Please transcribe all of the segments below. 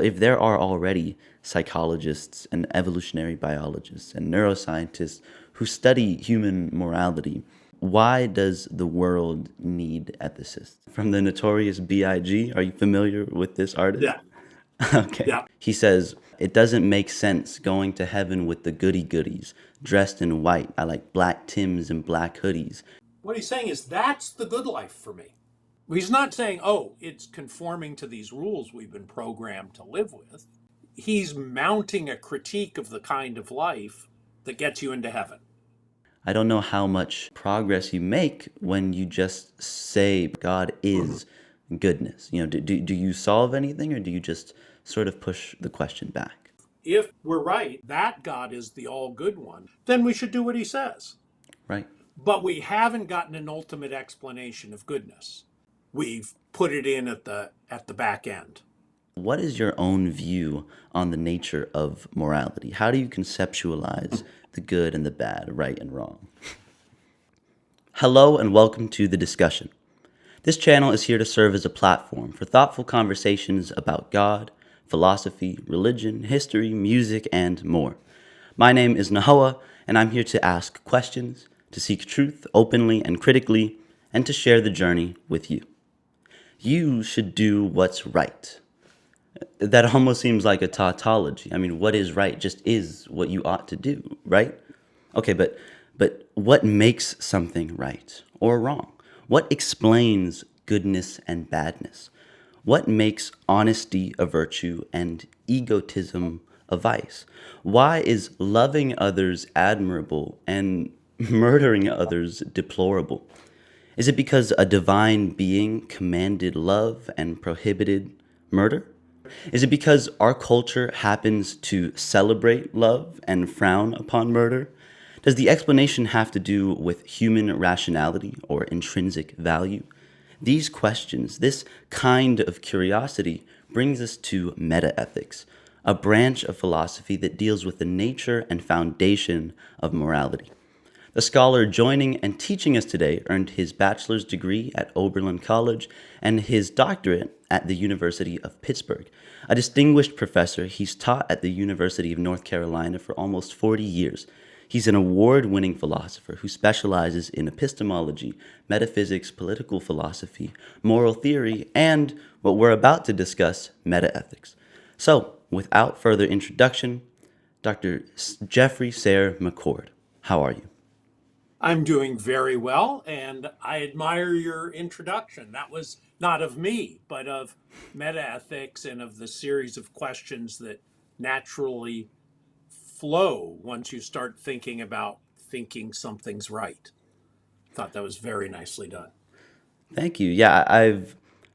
If there are already psychologists and evolutionary biologists and neuroscientists who study human morality, why does the world need ethicists? From the notorious B.I.G., are you familiar with this artist? Yeah, Okay. yeah. He says, it doesn't make sense going to heaven with the goody goodies, dressed in white. I like black Tims and black hoodies. What he's saying is that's the good life for me. He's not saying, oh, it's conforming to these rules we've been programmed to live with. He's mounting a critique of the kind of life that gets you into heaven. I don't know how much progress you make when you just say God is goodness. Do you solve anything, or do you just sort of push the question back? If we're right that God is the all good one, then we should do what he says. Right? But we haven't gotten an ultimate explanation of goodness. We've put it in at the back end. What is your own view on the nature of morality? How do you conceptualize the good and the bad, right and wrong? Hello and welcome to The Discussion. This channel is here to serve as a platform for thoughtful conversations about God, philosophy, religion, history, music, and more. My name is Nahoa, and I'm here to ask questions, to seek truth openly and critically, and to share the journey with you. You should do what's right. That almost seems like a tautology. I mean, what is right just is what you ought to do, right? Okay, but what makes something right or wrong? What explains goodness and badness? What makes honesty a virtue and egotism a vice? Why is loving others admirable and murdering others deplorable? Is it because a divine being commanded love and prohibited murder? Is it because our culture happens to celebrate love and frown upon murder? Does the explanation have to do with human rationality or intrinsic value? These questions, this kind of curiosity, brings us to metaethics, a branch of philosophy that deals with the nature and foundation of morality. The scholar joining and teaching us today earned his bachelor's degree at Oberlin College and his doctorate at the University of Pittsburgh. A distinguished professor, he's taught at the University of North Carolina for almost 40 years. He's an award-winning philosopher who specializes in epistemology, metaphysics, political philosophy, moral theory, and what we're about to discuss, metaethics. So, without further introduction, Dr. Geoffrey Sayre-McCord, how are you? I'm doing very well, and I admire your introduction. That was not of me, but of metaethics and of the series of questions that naturally flow once you start thinking about thinking something's right. I thought that was very nicely done. Thank you. Yeah,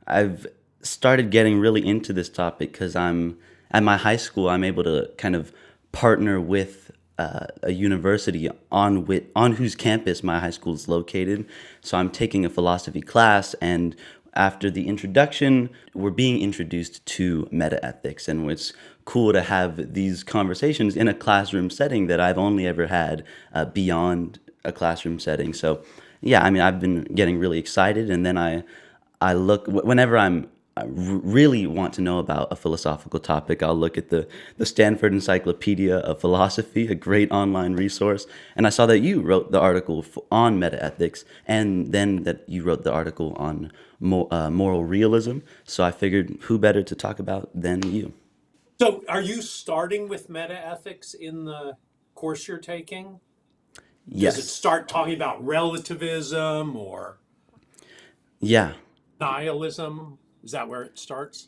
I've started getting really into this topic because I'm at my high school. I'm able to kind of partner with a university on whose campus my high school is located. So I'm taking a philosophy class, and after the introduction, we're being introduced to metaethics, and it's cool to have these conversations in a classroom setting that I've only ever had beyond a classroom setting. So yeah, I mean, I've been getting really excited, and then I look whenever I really want to know about a philosophical topic. I'll look at the Stanford Encyclopedia of Philosophy, a great online resource, and I saw that you wrote the article on metaethics, and then that you wrote the article on moral realism. So I figured, who better to talk about than you? So, are you starting with metaethics in the course you're taking? Does it Yes. start talking about relativism or Yeah. nihilism? Is that where it starts?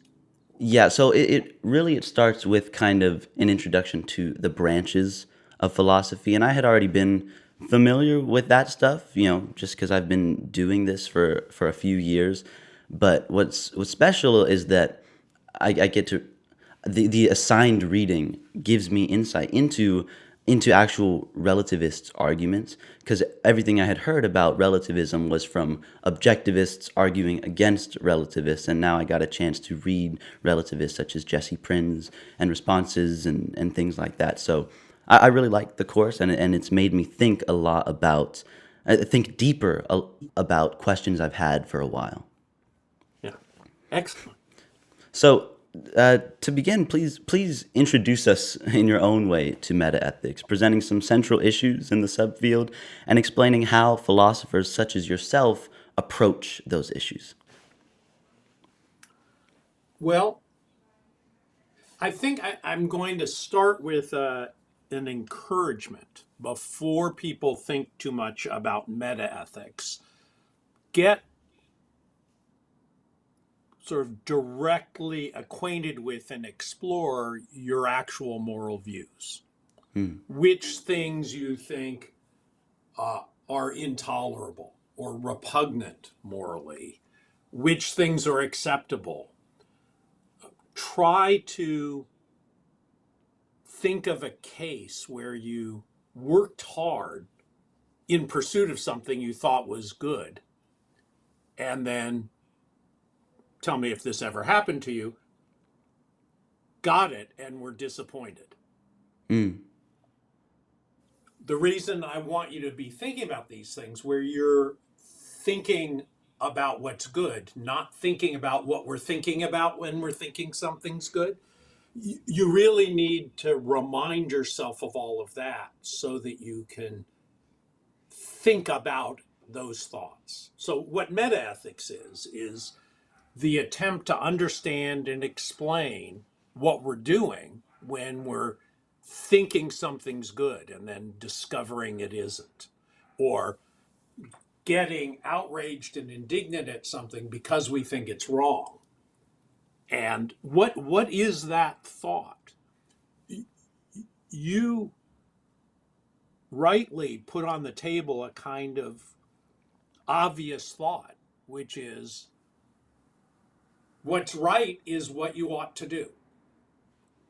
Yeah, so it really it starts with kind of an introduction to the branches of philosophy, and I had already been familiar with that stuff, just because I've been doing this for a few years. But what's special is that I get to the assigned reading gives me insight into actual relativist arguments, because everything I had heard about relativism was from objectivists arguing against relativists, and now I got a chance to read relativists such as Jesse Prinz and responses and things like that. So I really like the course, and it's made me think a lot about think deeper about questions I've had for a while. Yeah. Excellent. So To begin, please introduce us in your own way to metaethics, presenting some central issues in the subfield and explaining how philosophers such as yourself approach those issues. Well, I think I'm going to start with an encouragement before people think too much about metaethics. Get sort of directly acquainted with and explore your actual moral views. Which things you think are intolerable or repugnant morally, which things are acceptable. Try to think of a case where you worked hard in pursuit of something you thought was good, and then tell me if this ever happened to you, got it and were disappointed. Mm. The reason I want you to be thinking about these things where you're thinking about what's good, not thinking about what we're thinking about when we're thinking something's good, you really need to remind yourself of all of that so that you can think about those thoughts. So, what metaethics is the attempt to understand and explain what we're doing when we're thinking something's good and then discovering it isn't, or getting outraged and indignant at something because we think it's wrong. And what is that thought? You rightly put on the table a kind of obvious thought, which is what's right is what you ought to do.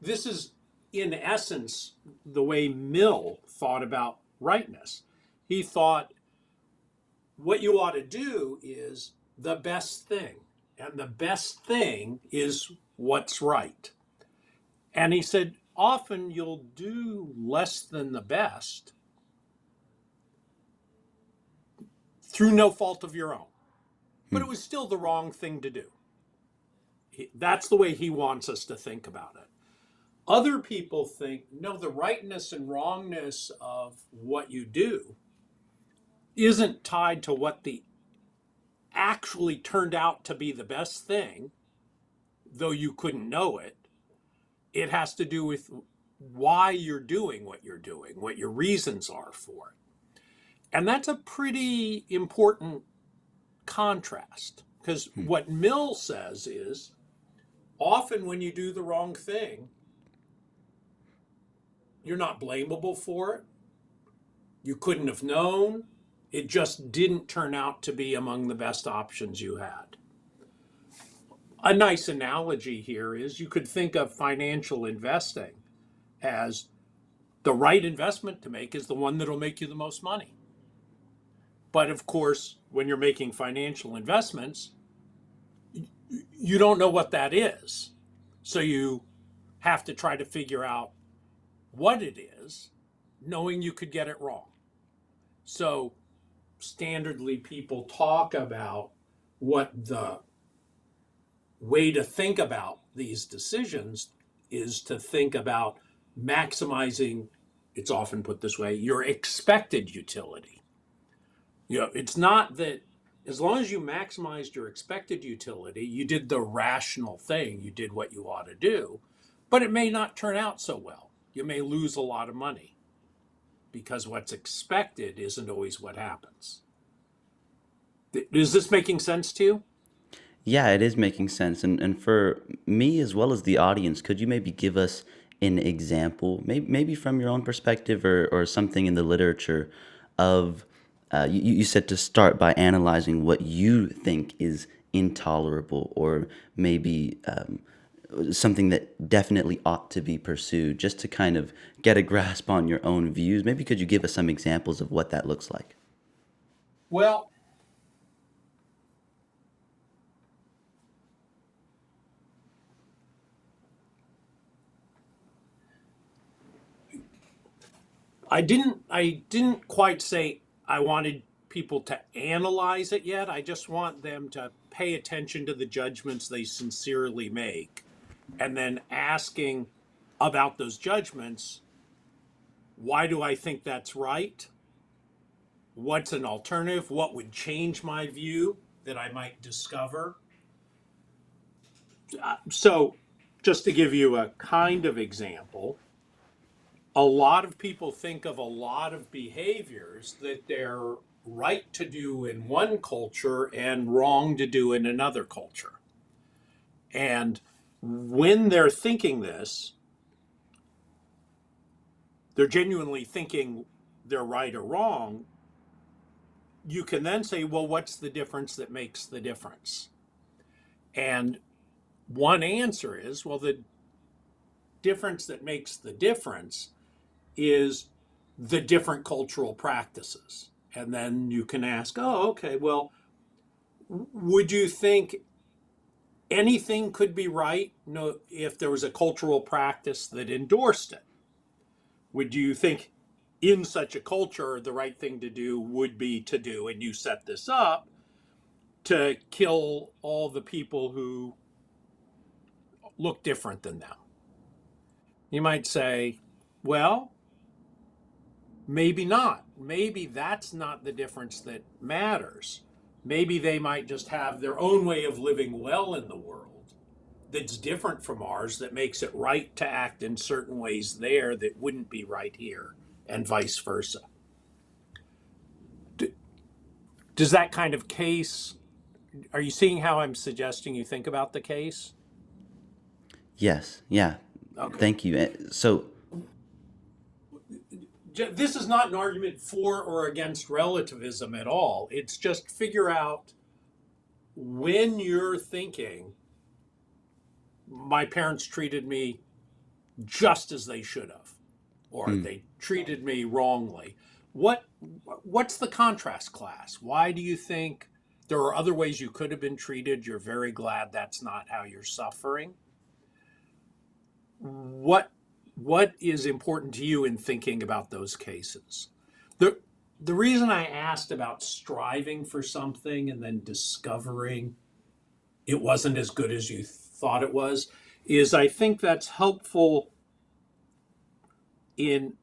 This is, in essence, the way Mill thought about rightness. He thought what you ought to do is the best thing, and the best thing is what's right. And he said, often you'll do less than the best through no fault of your own, but it was still the wrong thing to do. That's the way he wants us to think about it. Other people think, no, the rightness and wrongness of what you do isn't tied to what the actually turned out to be the best thing, though you couldn't know it. It has to do with why you're doing, what your reasons are for it. And that's a pretty important contrast, because what Mill says is often when you do the wrong thing, you're not blamable for it. You couldn't have known. It just didn't turn out to be among the best options you had. A nice analogy here is you could think of financial investing as the right investment to make is the one that'll make you the most money. But of course, when you're making financial investments, you don't know what that is. So you have to try to figure out what it is, knowing you could get it wrong. So standardly, people talk about what the way to think about these decisions is to think about maximizing, it's often put this way, your expected utility. It's not that as long as you maximized your expected utility, you did the rational thing, you did what you ought to do, but it may not turn out so well. You may lose a lot of money because what's expected isn't always what happens. Is this making sense to you? Yeah, it is making sense. And for me as well as the audience, could you maybe give us an example, maybe from your own perspective or something in the literature of, you said to start by analyzing what you think is intolerable or maybe something that definitely ought to be pursued, just to kind of get a grasp on your own views. Maybe could you give us some examples of what that looks like? Well, I didn't quite say I wanted people to analyze it yet. I just want them to pay attention to the judgments they sincerely make and then asking about those judgments, why do I think that's right? What's an alternative? What would change my view that I might discover? So, just to give you a kind of example, a lot of people think of a lot of behaviors that they're right to do in one culture and wrong to do in another culture. And when they're thinking this, they're genuinely thinking they're right or wrong. You can then say, well, what's the difference that makes the difference? And one answer is, well, the difference that makes the difference is the different cultural practices. And then you can ask, oh, okay, well, would you think anything could be right? No, if there was a cultural practice that endorsed it? Would you think in such a culture the right thing to do would be to do, and you set this up to kill all the people who look different than them? You might say, well, maybe not. Maybe that's not the difference that matters. Maybe they might just have their own way of living well in the world that's different from ours, that makes it right to act in certain ways there that wouldn't be right here, and vice versa. Does that kind of case, are you seeing how I'm suggesting you think about the case? Yes, yeah. Okay. Thank you. So, This is not an argument for or against relativism at all. It's just figure out when you're thinking, my parents treated me just as they should have, or they treated me wrongly. What what's the contrast class? Why do you think there are other ways you could have been treated? You're very glad that's not how you're suffering. What is important to you in thinking about those cases? The the reason I asked about striving for something and then discovering it wasn't as good as you thought it was is I think that's helpful in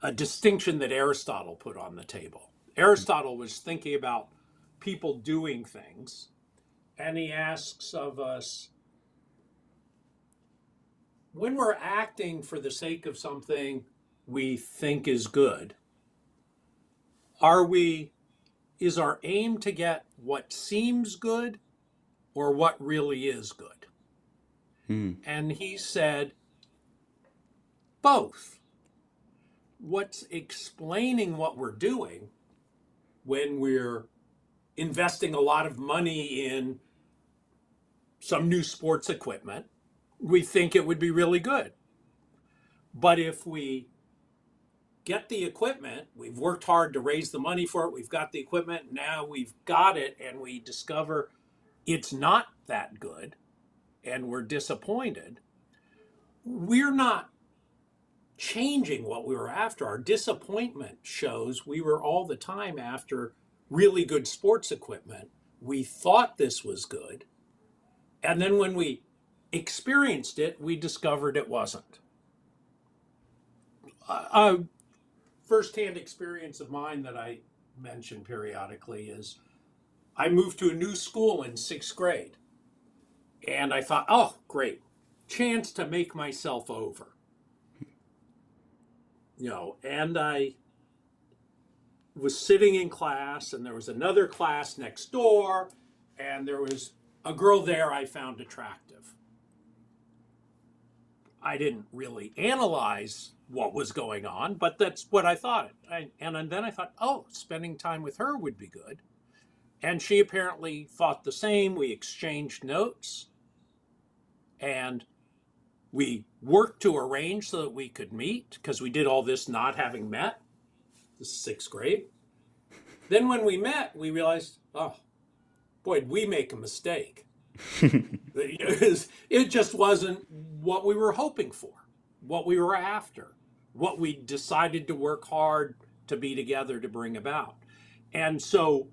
a distinction that Aristotle put on the table. Aristotle was thinking about people doing things, and he asks of us, when we're acting for the sake of something we think is good, is our aim to get what seems good or what really is good? And he said, both. What's explaining what we're doing when we're investing a lot of money in some new sports equipment, we think it would be really good. But if we get the equipment, we've worked hard to raise the money for it, we've got the equipment, now we've got it, and we discover it's not that good, and we're disappointed, we're not changing what we were after. Our disappointment shows we were all the time after really good sports equipment. We thought this was good. And then when we experienced it, we discovered it wasn't. A firsthand experience of mine that I mention periodically is I moved to a new school in sixth grade. And I thought, oh, great, chance to make myself over. And I was sitting in class, and there was another class next door, and there was a girl there I found attractive. I didn't really analyze what was going on, but that's what I thought. And then I thought, oh, spending time with her would be good. And she apparently thought the same. We exchanged notes, and we worked to arrange so that we could meet, because we did all this not having met. This is sixth grade. Then when we met, we realized, oh, boy, did we make a mistake. It just wasn't what we were hoping for, what we were after, what we decided to work hard to be together to bring about. And so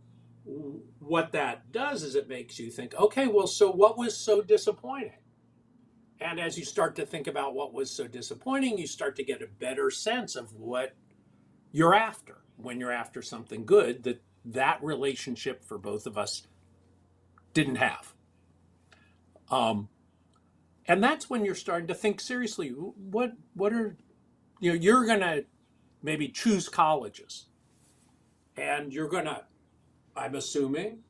what that does is it makes you think, okay, well, so what was so disappointing? And as you start to think about what was so disappointing, you start to get a better sense of what you're after. When you're after something good, that relationship for both of us didn't have. Um, and that's when you're starting to think seriously. What are you're gonna maybe choose colleges, and you're gonna, I'm assuming,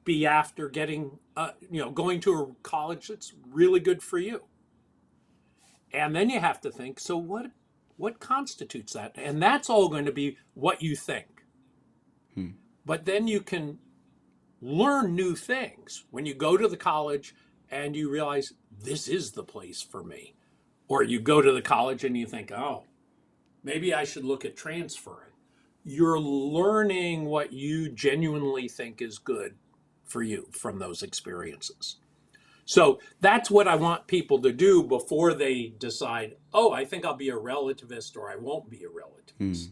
be after getting going to a college that's really good for you. And then you have to think, so what constitutes that? And that's all going to be what you think. Hmm. But then you can learn new things when you go to the college and you realize this is the place for me. Or you go to the college and you think, oh, maybe I should look at transferring. You're learning what you genuinely think is good for you from those experiences. So that's what I want people to do before they decide, oh, I think I'll be a relativist or I won't be a Hmm. relativist.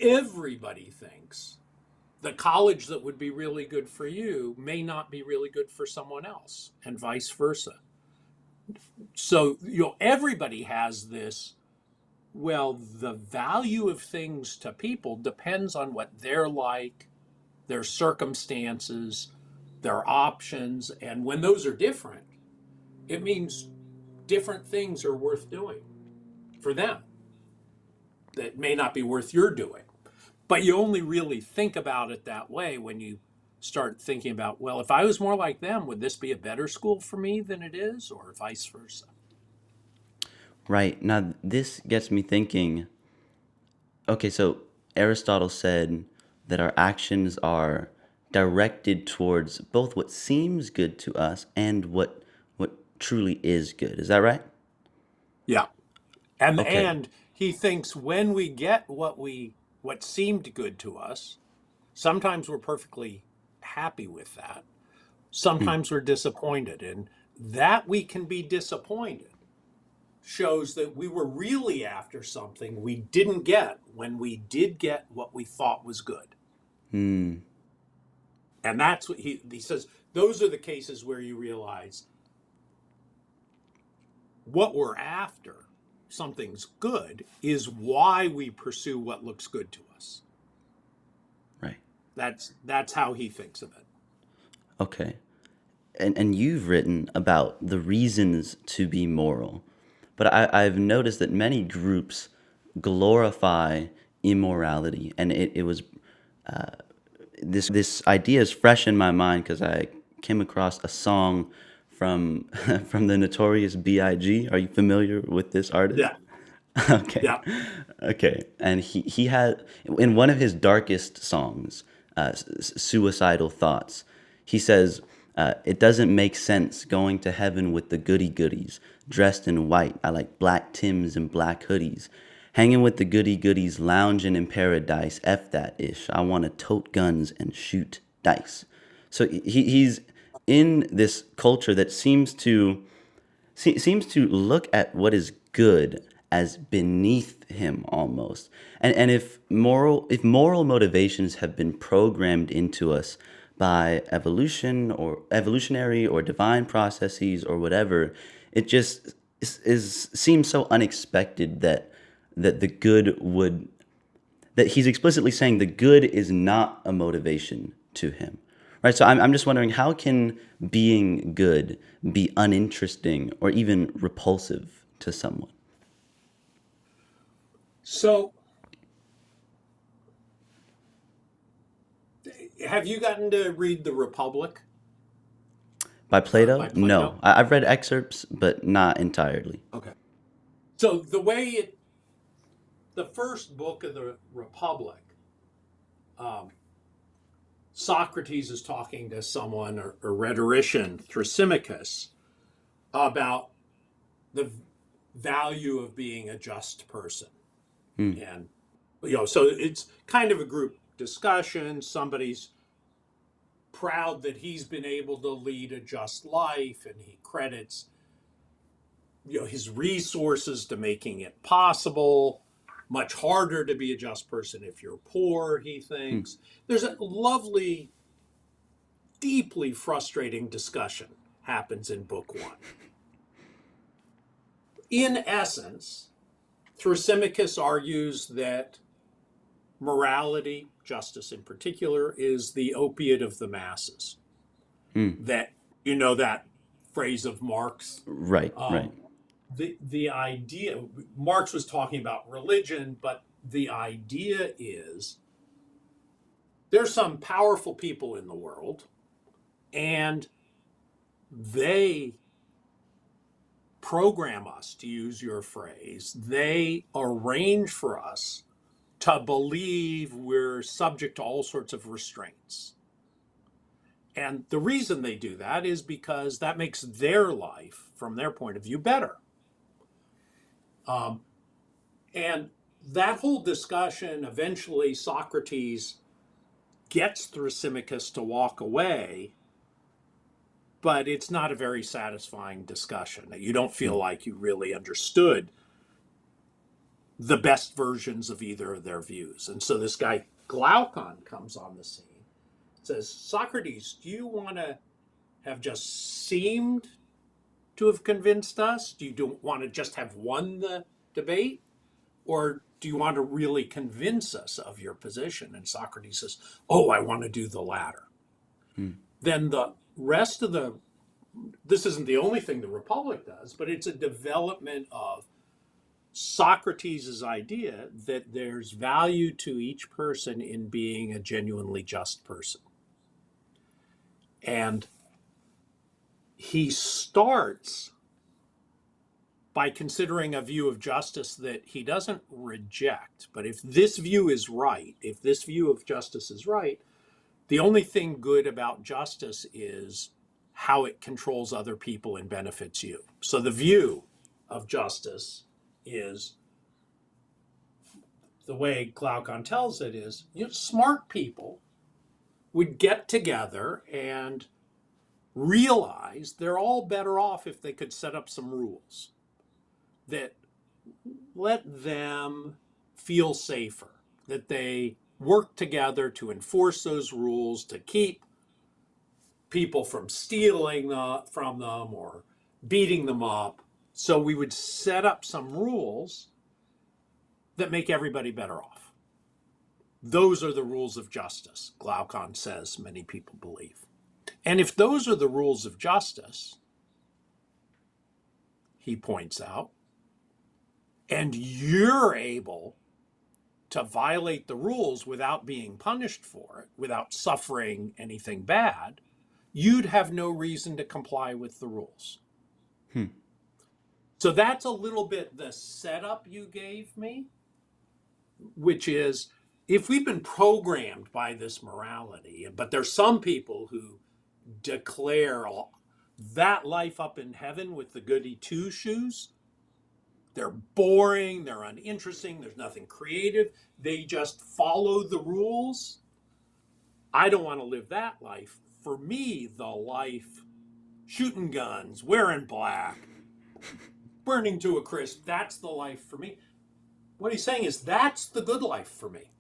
Everybody thinks the college that would be really good for you may not be really good for someone else, and vice versa. So, everybody has this, well, the value of things to people depends on what they're like, their circumstances, their options. And when those are different, it means different things are worth doing for them that may not be worth your doing. But you only really think about it that way when you start thinking about, well, if I was more like them, would this be a better school for me than it is, or vice versa? Right. Now, this gets me thinking. Okay, so Aristotle said that our actions are directed towards both what seems good to us and what truly is good. Is that right? Yeah. And Okay. and he thinks when we get what seemed good to us, sometimes we're perfectly happy with that. Hmm. Sometimes we're disappointed, and that we can be disappointed shows that we were really after something we didn't get when we did get what we thought was good. Hmm. And that's what he says. Those are the cases where you realize what we're after, something's good, is why we pursue what looks good to us. Right. That's how he thinks of it. Okay. And you've written about the reasons to be moral, but I've noticed that many groups glorify immorality, and it was this idea is fresh in my mind because I came across a song from from the Notorious B.I.G. Are you familiar with this artist? Yeah, Okay, yeah. okay, and he had in one of his darkest songs, "Suicidal Thoughts," he says, "It doesn't make sense going to heaven with the goody goodies, dressed in white. I like black Tims and black hoodies." Hanging with the goody goodies, lounging in paradise, F that ish. I want to tote guns and shoot dice. So he's in this culture that seems to look at what is good as beneath him almost. And if moral motivations have been programmed into us by evolution or evolutionary or divine processes or whatever, it just seems so unexpected that the good would that he's explicitly saying the good is not a motivation to him. Right? So I'm just wondering, how can being good be uninteresting or even repulsive to someone? So, have you gotten to read The Republic By Plato? by No. Plato? I've read excerpts, but not entirely. Okay. So the first book of The Republic, um, Socrates is talking to someone, a rhetorician, Thrasymachus, about the value of being a just person. Hmm. And, so it's kind of a group discussion. Somebody's proud that he's been able to lead a just life, and he credits, his resources to making it possible. Much harder to be a just person if you're poor, he Hmm. thinks. There's a lovely, deeply frustrating discussion happens in book 1. In essence, Thrasymachus argues that morality, justice in particular, is the opiate of the masses. That, that phrase of Marx. Right, right. The idea, Marx was talking about religion, but the idea is there's some powerful people in the world, and they program us, to use your phrase. They arrange for us to believe we're subject to all sorts of restraints. And the reason they do that is because that makes their life, from their point of view, better. And that whole discussion, eventually Socrates gets Thrasymachus to walk away, but it's not a very satisfying discussion. You don't feel like you really understood the best versions of either of their views. And so this guy Glaucon comes on the scene, says, Socrates, do you want to have just seemed to have convinced us? Do you want to just have won the debate? Or do you want to really convince us of your position? And Socrates says, oh, I want to do the latter. Then the rest of this isn't the only thing the Republic does, but it's a development of Socrates' idea that there's value to each person in being a genuinely just person. And he starts by considering a view of justice that he doesn't reject. But if this view is right, if this view of justice is right, the only thing good about justice is how it controls other people and benefits you. So the view of justice is, the way Glaucon tells it is, smart people would get together and realize they're all better off if they could set up some rules that let them feel safer, that they work together to enforce those rules, to keep people from stealing from them or beating them up. So we would set up some rules that make everybody better off. Those are the rules of justice, Glaucon says many people believe. And if those are the rules of justice, he points out, and you're able to violate the rules without being punished for it, without suffering anything bad, you'd have no reason to comply with the rules. So that's a little bit the setup you gave me, which is, if we've been programmed by this morality, but there's some people who declare that life up in heaven with the goody two shoes, they're boring, they're uninteresting, there's nothing creative, they just follow the rules. I don't want to live that life. For me, the life, shooting guns, wearing black, burning to a crisp, that's the life for me. What he's saying is, that's the good life for me.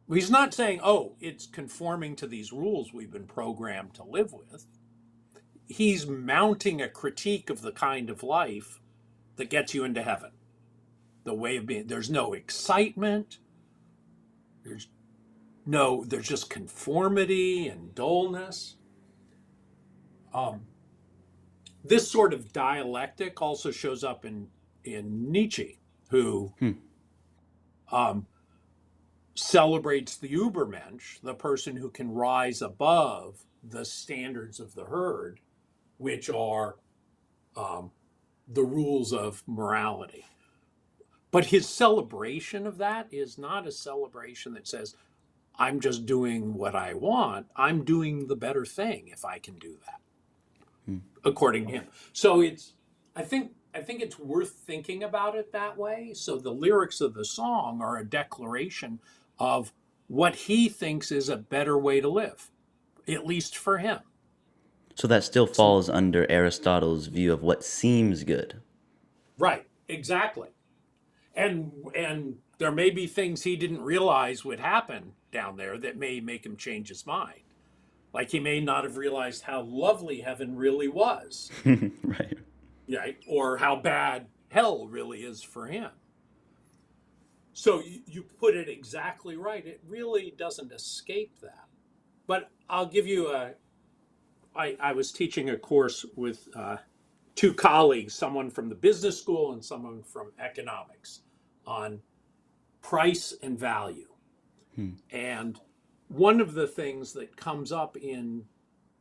He's not saying, oh, it's conforming to these rules we've been programmed to live with. He's mounting a critique of the kind of life that gets you into heaven. The way of being, there's no excitement. There's just conformity and dullness. This sort of dialectic also shows up in Nietzsche, who celebrates the Übermensch, the person who can rise above the standards of the herd, which are the rules of morality. But his celebration of that is not a celebration that says, I'm just doing what I want. I'm doing the better thing if I can do that, according to him. So I think it's worth thinking about it that way. So the lyrics of the song are a declaration of what he thinks is a better way to live, at least for him. So that still falls under Aristotle's view of what seems good. Right, exactly. And there may be things he didn't realize would happen down there that may make him change his mind. Like he may not have realized how lovely heaven really was, Right. right? Or how bad hell really is for him. So you put it exactly right. It really doesn't escape that. But I'll give you I was teaching a course with two colleagues, someone from the business school and someone from economics, on price and value. Hmm. And one of the things that comes up in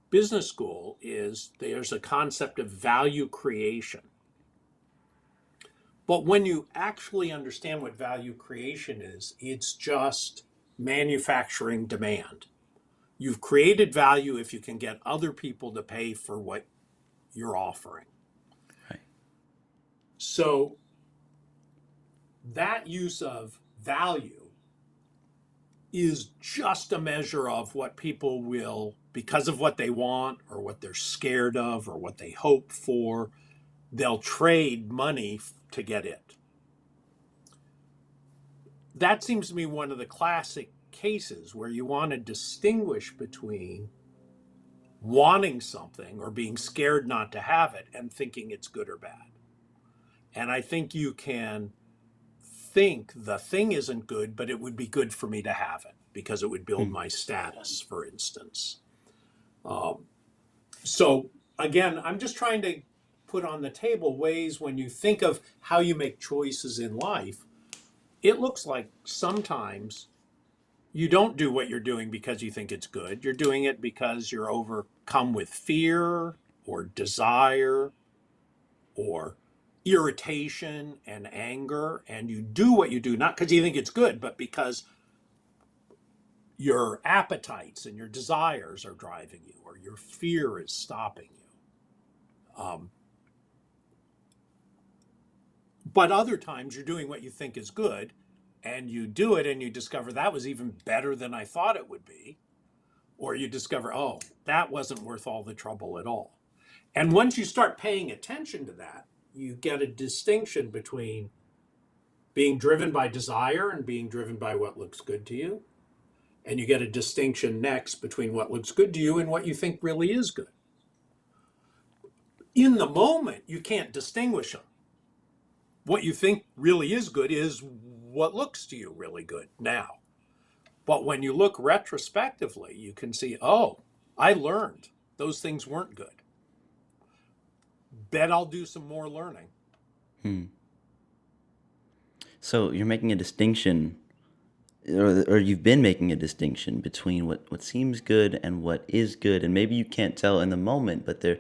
business school is there's a concept of value creation. But when you actually understand what value creation is, it's just manufacturing demand. You've created value if you can get other people to pay for what you're offering. Right. So that use of value is just a measure of what people will, because of what they want or what they're scared of or what they hope for, they'll trade money to get it. That seems to me one of the classic cases where you want to distinguish between wanting something or being scared not to have it and thinking it's good or bad. And I think you can think the thing isn't good, but it would be good for me to have it because it would build Hmm. my status, for instance. So again, I'm just trying to put on the table ways when you think of how you make choices in life, it looks like sometimes you don't do what you're doing because you think it's good. You're doing it because you're overcome with fear or desire or irritation and anger. And you do what you do, not because you think it's good, but because your appetites and your desires are driving you or your fear is stopping you. But other times you're doing what you think is good and you do it and you discover that was even better than I thought it would be. Or you discover, oh, that wasn't worth all the trouble at all. And once you start paying attention to that, you get a distinction between being driven by desire and being driven by what looks good to you. And you get a distinction next between what looks good to you and what you think really is good. In the moment, you can't distinguish them. What you think really is good is what looks to you really good now. But when you look retrospectively, you can see, oh, I learned those things weren't good. Bet I'll do some more learning. Hmm. So you're making a distinction, or you've been making a distinction between what seems good and what is good, and maybe you can't tell in the moment, but there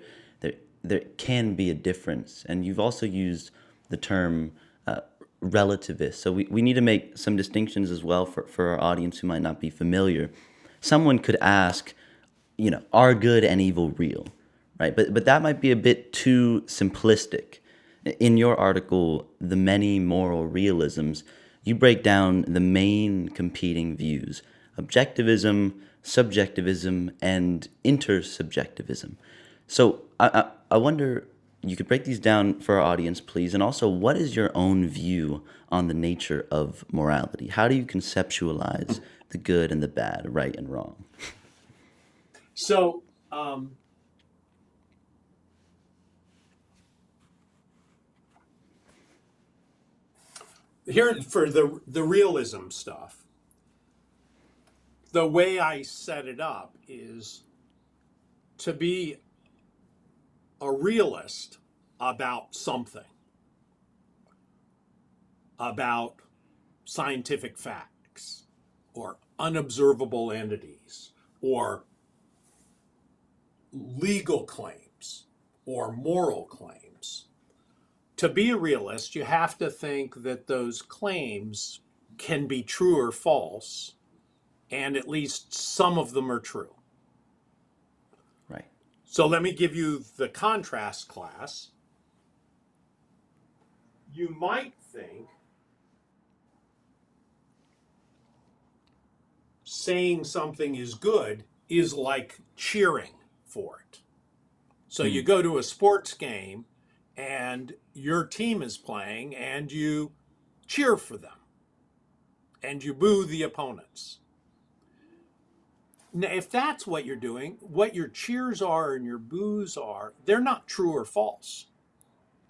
there can be a difference. And you've also used the term relativist. So we need to make some distinctions as well for our audience who might not be familiar. Someone could ask, are good and evil real? Right? But that might be a bit too simplistic. In your article, The Many Moral Realisms, you break down the main competing views: objectivism, subjectivism, and intersubjectivism. So I wonder, you could break these down for our audience, please. And also, what is your own view on the nature of morality? How do you conceptualize the good and the bad, right and wrong? So here for the realism stuff, the way I set it up is to be a realist about something, about scientific facts or unobservable entities or legal claims or moral claims. To be a realist, you have to think that those claims can be true or false, and at least some of them are true. Right. So let me give you the contrast class. You might think saying something is good is like cheering for it. So Hmm. you go to a sports game and your team is playing and you cheer for them and you boo the opponents. Now, if that's what you're doing, what your cheers are and your boos are, they're not true or false.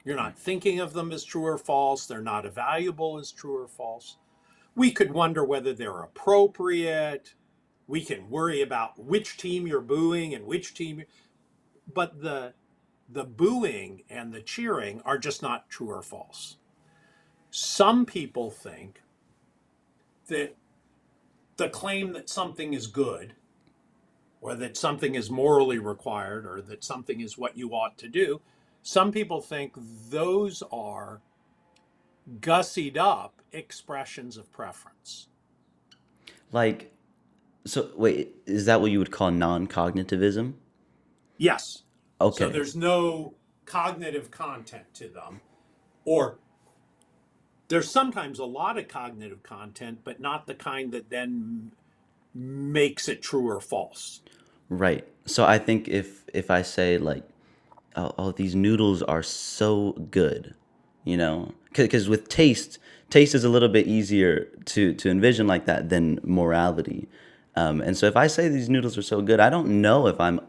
You're Right. not thinking of them as true or false. They're not evaluable as true or false. We could wonder whether they're appropriate. We can worry about which team you're booing and which team, but the booing and the cheering are just not true or false. Some people think that the claim that something is good or that something is morally required or that something is what you ought to do, some people think those are gussied up expressions of preference. Like, so wait, is that what you would call non-cognitivism? Yes. So Okay. there's no cognitive content to them, or there's sometimes a lot of cognitive content, but not the kind that then makes it true or false. Right. So I think if I say like, oh, these noodles are so good, you know, because with taste is a little bit easier to envision like that than morality. And so if I say these noodles are so good, I don't know if I'm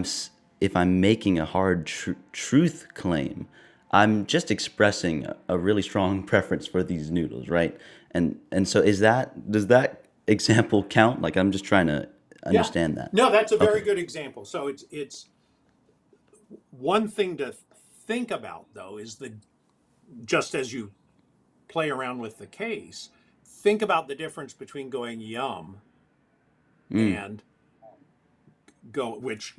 s- if I'm making a hard truth claim. I'm just expressing a really strong preference for these noodles, right? And so does that example count? Like I'm just trying to Yeah. understand that. No, that's a very Okay. good example. So it's one thing to think about though is the just as you play around with the case, think about the difference between going yum Mm. and go, which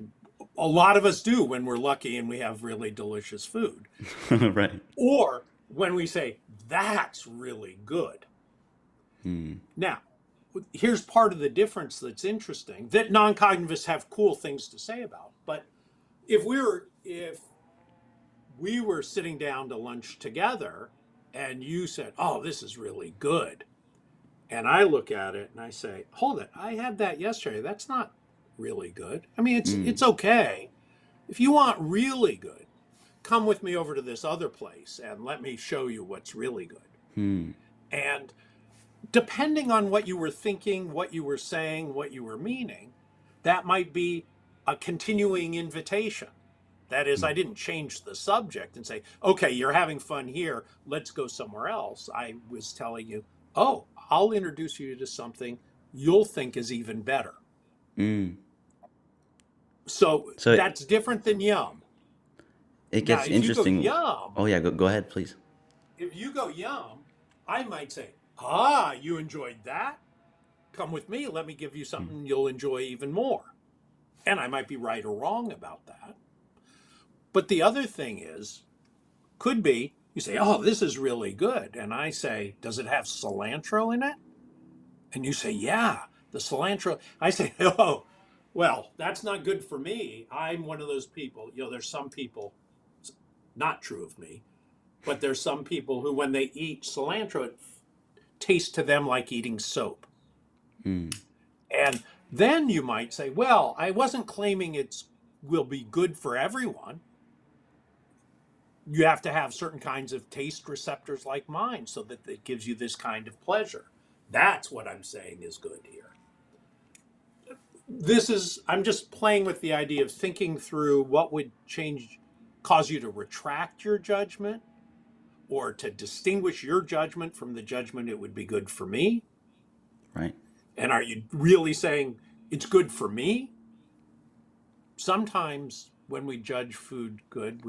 a lot of us do when we're lucky and we have really delicious food, Right. or when we say that's really good. Mm. Now, here's part of the difference that's interesting that non-cognitivists have cool things to say about. But if we were sitting down to lunch together and you said, "Oh, this is really good," and I look at it and I say, "Hold it, I had that yesterday. That's not really good. I mean, Mm. it's okay. If you want really good, come with me over to this other place and let me show you what's really good." Mm. And depending on what you were thinking, what you were saying, what you were meaning, that might be a continuing invitation. That is, I didn't change the subject and say, okay, you're having fun here, let's go somewhere else. I was telling you, oh, I'll introduce you to something you'll think is even better. Mm. So So that's different than yum. it Now, gets if you go interesting. yum, Oh yeah, go ahead, please. if you go yum, I might say, ah, you enjoyed that? Come with me. Let me give you Mm. something you'll enjoy even more. And I might be right or wrong about that. But the other thing is, could be, you say, oh, this is really good. And I say, does it have cilantro in it? And you say, yeah, the cilantro. I say, oh, well, that's not good for me. I'm one of those people. There's some people, not true of me, but there's some people who, when they eat cilantro, it tastes to them like eating soap. Mm. And then you might say, well, I wasn't claiming it will be good for everyone. You have to have certain kinds of taste receptors like mine so that it gives you this kind of pleasure. That's what I'm saying is good here. I'm just playing with the idea of thinking through what would cause you to retract your judgment or to distinguish your judgment from the judgment it would be good for me. Right. And are you really saying it's good for me? Sometimes when we judge food good,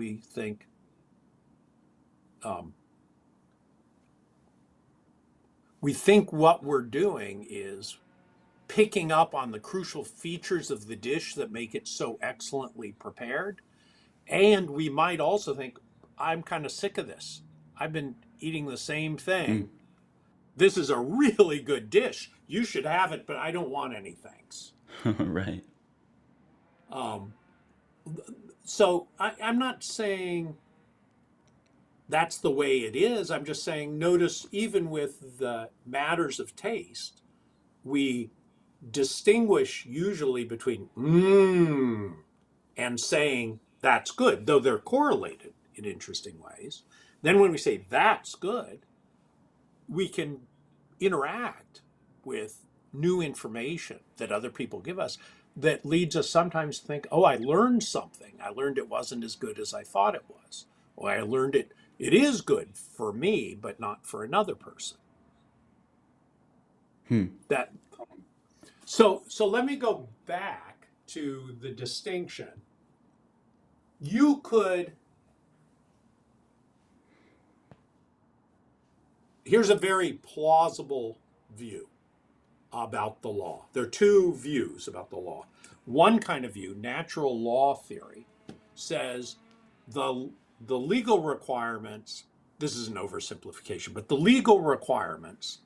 um, we think what we're doing is picking up on the crucial features of the dish that make it so excellently prepared. And we might also think, I'm kind of sick of this. I've been eating the same Mm. thing. This is a really good dish. You should have it, but I don't want any thanks. Right. Um, so I'm not saying that's the way it is. I'm just saying, notice even with the matters of taste, we distinguish usually between and saying that's good, though they're correlated in interesting ways. Then when we say that's good, we can interact with new information that other people give us that leads us sometimes to think, oh, I learned something. I learned it wasn't as good as I thought it was. Or I learned it is good for me, but not for another person. That so let me go back to the distinction. You could Here's a very plausible view about the law. There are two views about the law. One kind of view, natural law theory, says the the legal requirements, this is an oversimplification, but the legal requirements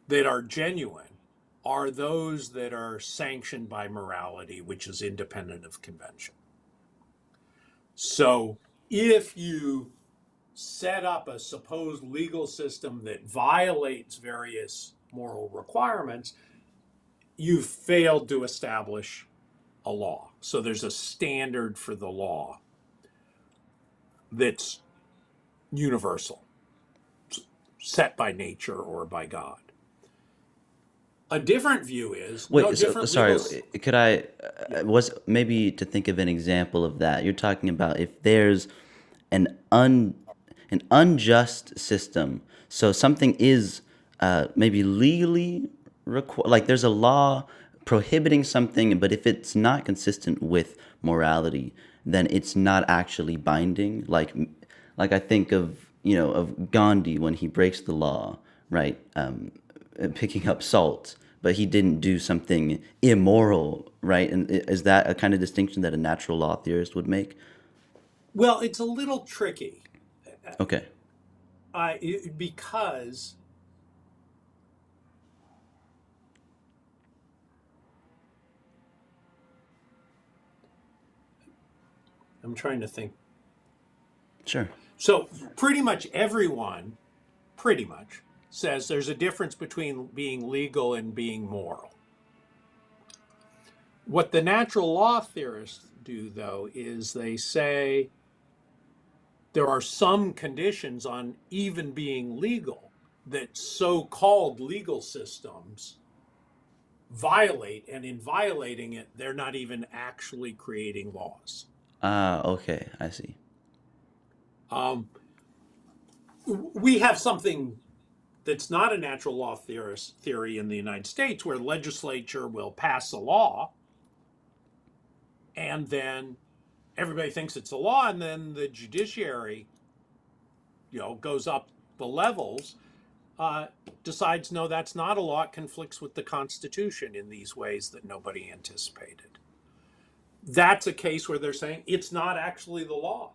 that are genuine are those that are sanctioned by morality, which is independent of convention. So if you set up a supposed legal system that violates various moral requirements, you've failed to establish a law. So there's a standard for the law that's universal, set by nature or by God. A different view is no Wait, so different sorry, legal. could I Yeah. was maybe to think of an example of that. You're talking about if there's an un an unjust system. So something is maybe legally like there's a law prohibiting something, but if it's not consistent with morality, then it's not actually binding. Like I think of of Gandhi when he breaks the law, right? Picking up salt, but he didn't do something immoral, right? And is that a kind of distinction that a natural law theorist would make? Well, it's a little tricky Okay. because I'm trying to think. Sure. So pretty much everyone, pretty much, says there's a difference between being legal and being moral. What the natural law theorists do, though, is they say there are some conditions on even being legal that so called legal systems violate, and in violating it, they're not even actually creating laws. Ah, okay. I see. Um, we have something that's not a natural law theory in the United States where the legislature will pass a law and then everybody thinks it's a law, and then the judiciary, goes up the levels, uh, decides no, that's not a law. It conflicts with the Constitution in these ways that nobody anticipated. That's a case where they're saying it's not actually the law.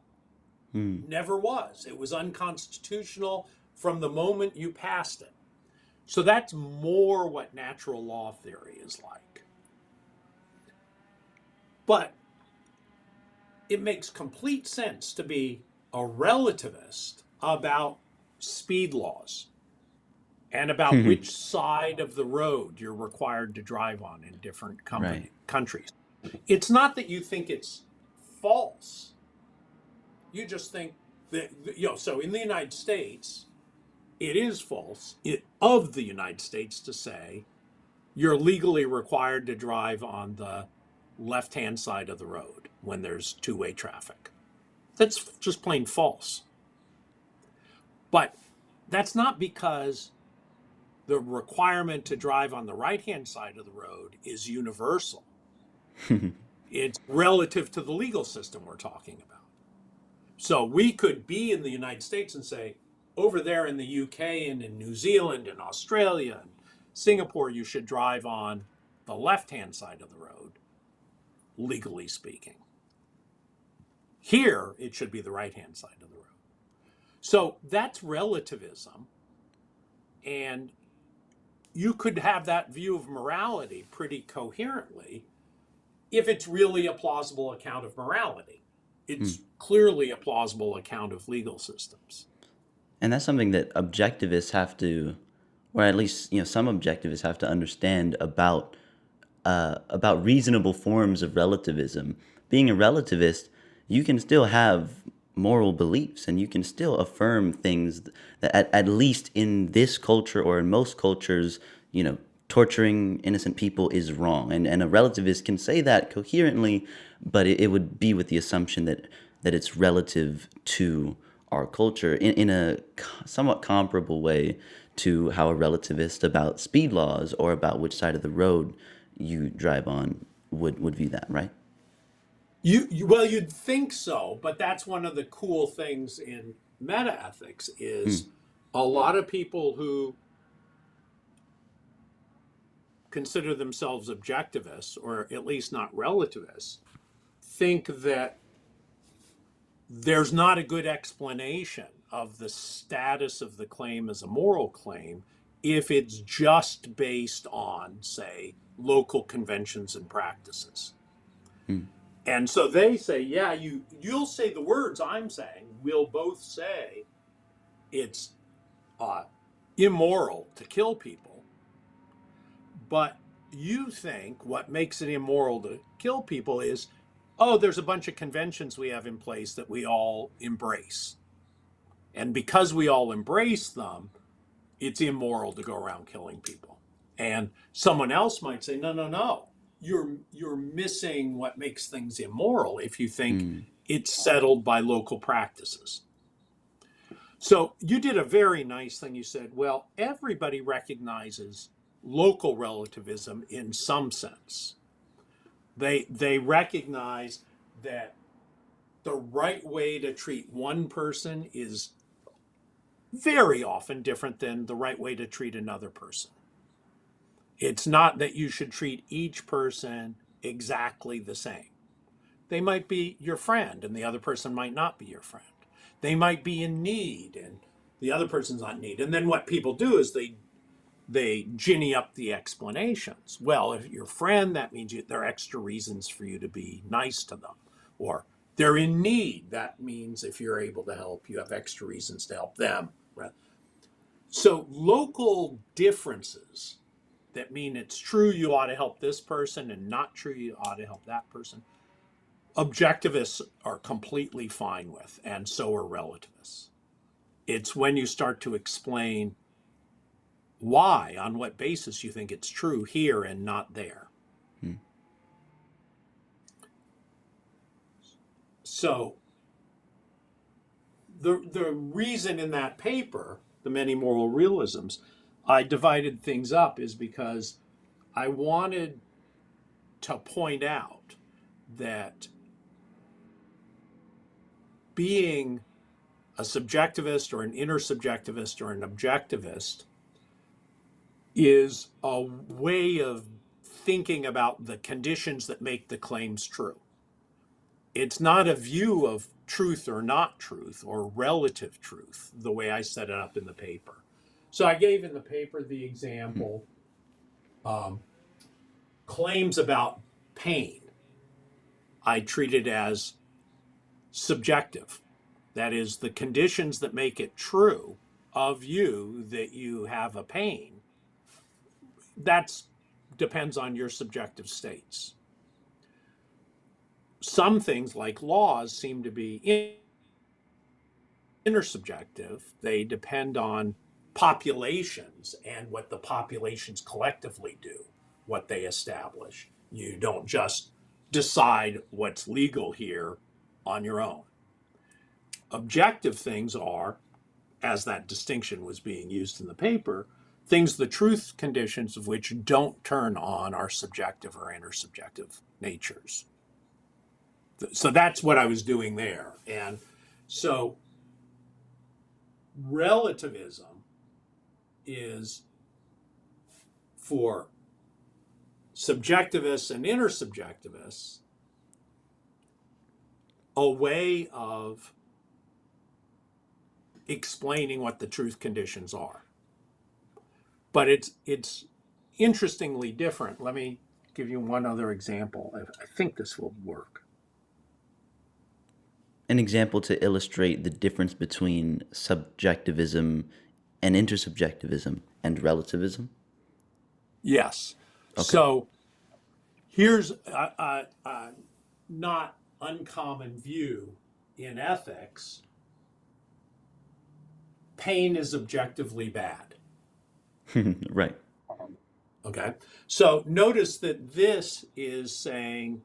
Hmm. Never was. It was unconstitutional from the moment you passed it. So that's more what natural law theory is like. But it makes complete sense to be a relativist about speed laws and about which side of the road you're required to drive on in different Right. countries. It's not that you think it's false. You just think that, so in the United States, it is false of the United States to say you're legally required to drive on the left-hand side of the road when there's two-way traffic. That's just plain false. But that's not because the requirement to drive on the right-hand side of the road is universal. It's relative to the legal system we're talking about. So we could be in the United States and say, over there in the UK and in New Zealand and Australia and Singapore, you should drive on the left-hand side of the road, legally speaking. Here, it should be the right-hand side of the road. So that's relativism. And you could have that view of morality pretty coherently if it's really a plausible account of morality. Hmm. It's clearly a plausible account of legal systems. And that's something that objectivists have to, or at least some objectivists have to understand about reasonable forms of relativism. Being a relativist, you can still have moral beliefs and you can still affirm things that at least in this culture or in most cultures, torturing innocent people is wrong. And a relativist can say that coherently, but it would be with the assumption that it's relative to our culture in a somewhat comparable way to how a relativist about speed laws or about which side of the road you drive on would view that, right? Well, you'd think so, but that's one of the cool things in metaethics is a lot of people who consider themselves objectivists, or at least not relativists, think that there's not a good explanation of the status of the claim as a moral claim if it's just based on, say, local conventions and practices. And so they say, yeah, you'll say the words I'm saying. We'll both say it's immoral to kill people, but you think what makes it immoral to kill people is, oh, there's a bunch of conventions we have in place that we all embrace. And because we all embrace them, it's immoral to go around killing people. And someone else might say, no, no, no. You're missing what makes things immoral if you think it's settled by local practices. So you did a very nice thing. You said, well, everybody recognizes local relativism in some sense. They recognize that the right way to treat one person is very often different than the right way to treat another person. It's not that you should treat each person exactly the same. They might be your friend and the other person might not be your friend. They might be in need and the other person's not in need. And then what people do is they ginny up the explanations. Well, if you're a friend, that means there are extra reasons for you to be nice to them. Or they're in need. That means if you're able to help, you have extra reasons to help them. So local differences that mean it's true you ought to help this person and not true you ought to help that person, objectivists are completely fine with, and so are relativists. It's when you start to explain why, on what basis you think it's true here and not there. So the reason in that paper, The Many Moral Realisms, I divided things up is because I wanted to point out that being a subjectivist or an intersubjectivist or an objectivist is a way of thinking about the conditions that make the claims true. It's not a view of truth or not truth or relative truth, the way I set it up in the paper. So I gave in the paper the example, claims about pain I treated as subjective. That is, the conditions that make it true of you that you have a pain, that depends on your subjective states. Some things like laws seem to be intersubjective. They depend on populations and what the populations collectively do, what they establish. You don't just decide what's legal here on your own. Objective things are, as that distinction was being used in the paper, things the truth conditions of which don't turn on our subjective or intersubjective natures. So that's what I was doing there. And so relativism is, for subjectivists and intersubjectivists, a way of explaining what the truth conditions are. But it's interestingly different. Let me give you one other example. I think this will work. An example to illustrate the difference between subjectivism and intersubjectivism and relativism? Yes. Okay. So here's a not uncommon view in ethics. Pain is objectively bad. Right. Okay. So notice that this is saying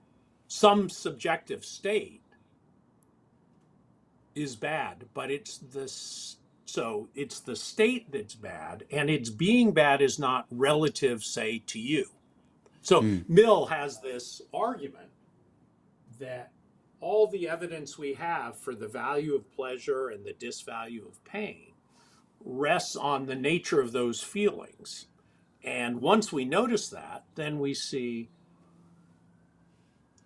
some subjective state is bad, but it's the state that's bad, and its being bad is not relative, say, to you. So Mm, Mill has this argument that all the evidence we have for the value of pleasure and the disvalue of pain rests on the nature of those feelings. And once we notice that, then we see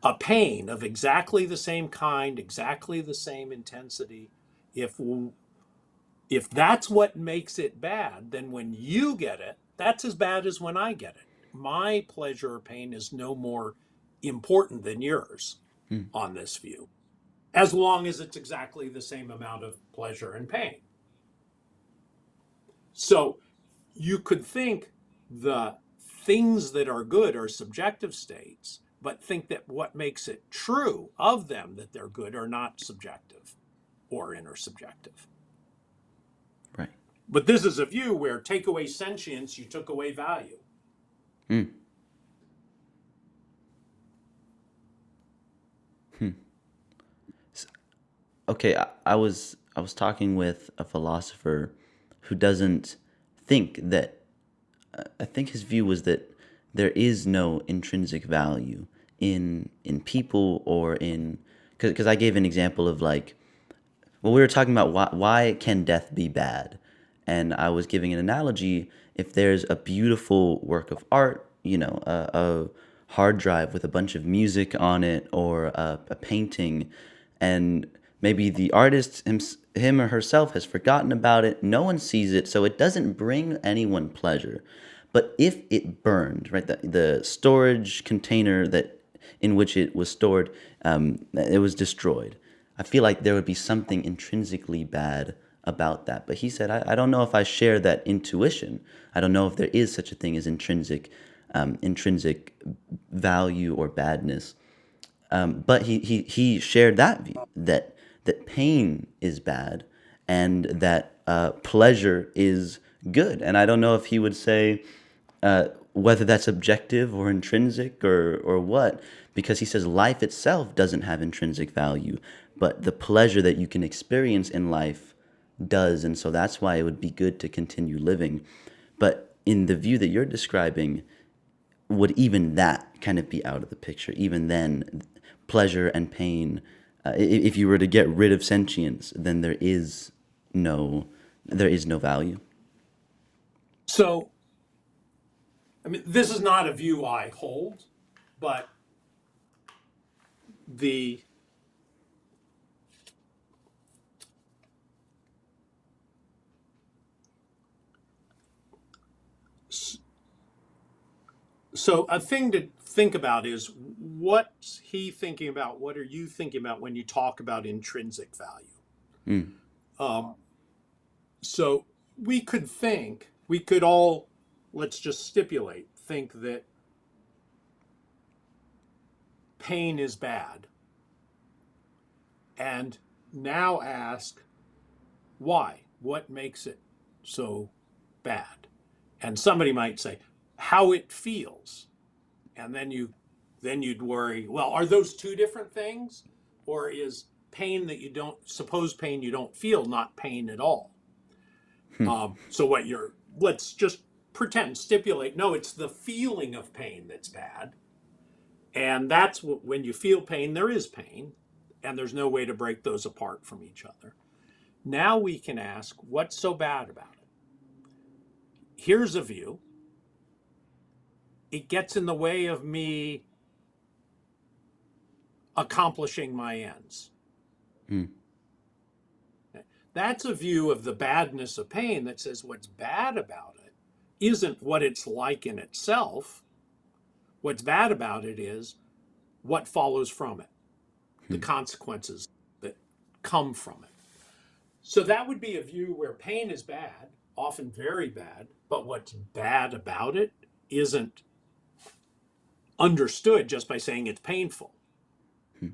a pain of exactly the same kind, exactly the same intensity. If if that's what makes it bad, then when you get it, that's as bad as when I get it. My pleasure or pain is no more important than yours mm, on this view, as long as it's exactly the same amount of pleasure and pain. So you could think the things that are good are subjective states, but think that what makes it true of them that they're good are not subjective or intersubjective. right. But this is a view where take away sentience, you took away value. Mm, hmm. Okay, I was talking with a philosopher who doesn't think that I think his view was that there is no intrinsic value in people or in because I gave an example of like well we were talking about why can death be bad, and I was giving an analogy. If there's a beautiful work of art, a hard drive with a bunch of music on it, or a painting, and maybe the artist him or herself has forgotten about it, no one sees it, so it doesn't bring anyone pleasure. But if it burned, right, the storage container that in which it was stored, it was destroyed. I feel like there would be something intrinsically bad about that. But he said, I don't know if I share that intuition. I don't know if there is such a thing as intrinsic value or badness. But he shared that view that pain is bad and that pleasure is good. And I don't know if he would say whether that's objective or intrinsic or what, because he says life itself doesn't have intrinsic value, but the pleasure that you can experience in life does. And so that's why it would be good to continue living. But in the view that you're describing, would even that kind of be out of the picture? Even then, pleasure and pain, if you were to get rid of sentience, then no there is no value. So, I mean, this is not a view I hold, but the so a thing to think about is what's he thinking about? What are you thinking about when you talk about intrinsic value? Mm, Um, so we could all, let's just stipulate, think that pain is bad, and now ask why? What makes it so bad? And somebody might say, how it feels. And then you'd worry, well, are those two different things? Or is pain that you don't suppose pain you don't feel not pain at all? So what you're let's just pretend, stipulate, no, it's the feeling of pain that's bad. And that's when you feel pain, there is pain, and there's no way to break those apart from each other. Now we can ask, what's so bad about it? Here's a view. It gets in the way of me accomplishing my ends. mm, That's a view of the badness of pain that says what's bad about it isn't what it's like in itself. What's bad about it is what follows from it, the mm, consequences that come from it. So that would be a view where pain is bad, often very bad, but what's bad about it isn't understood just by saying it's painful. mm.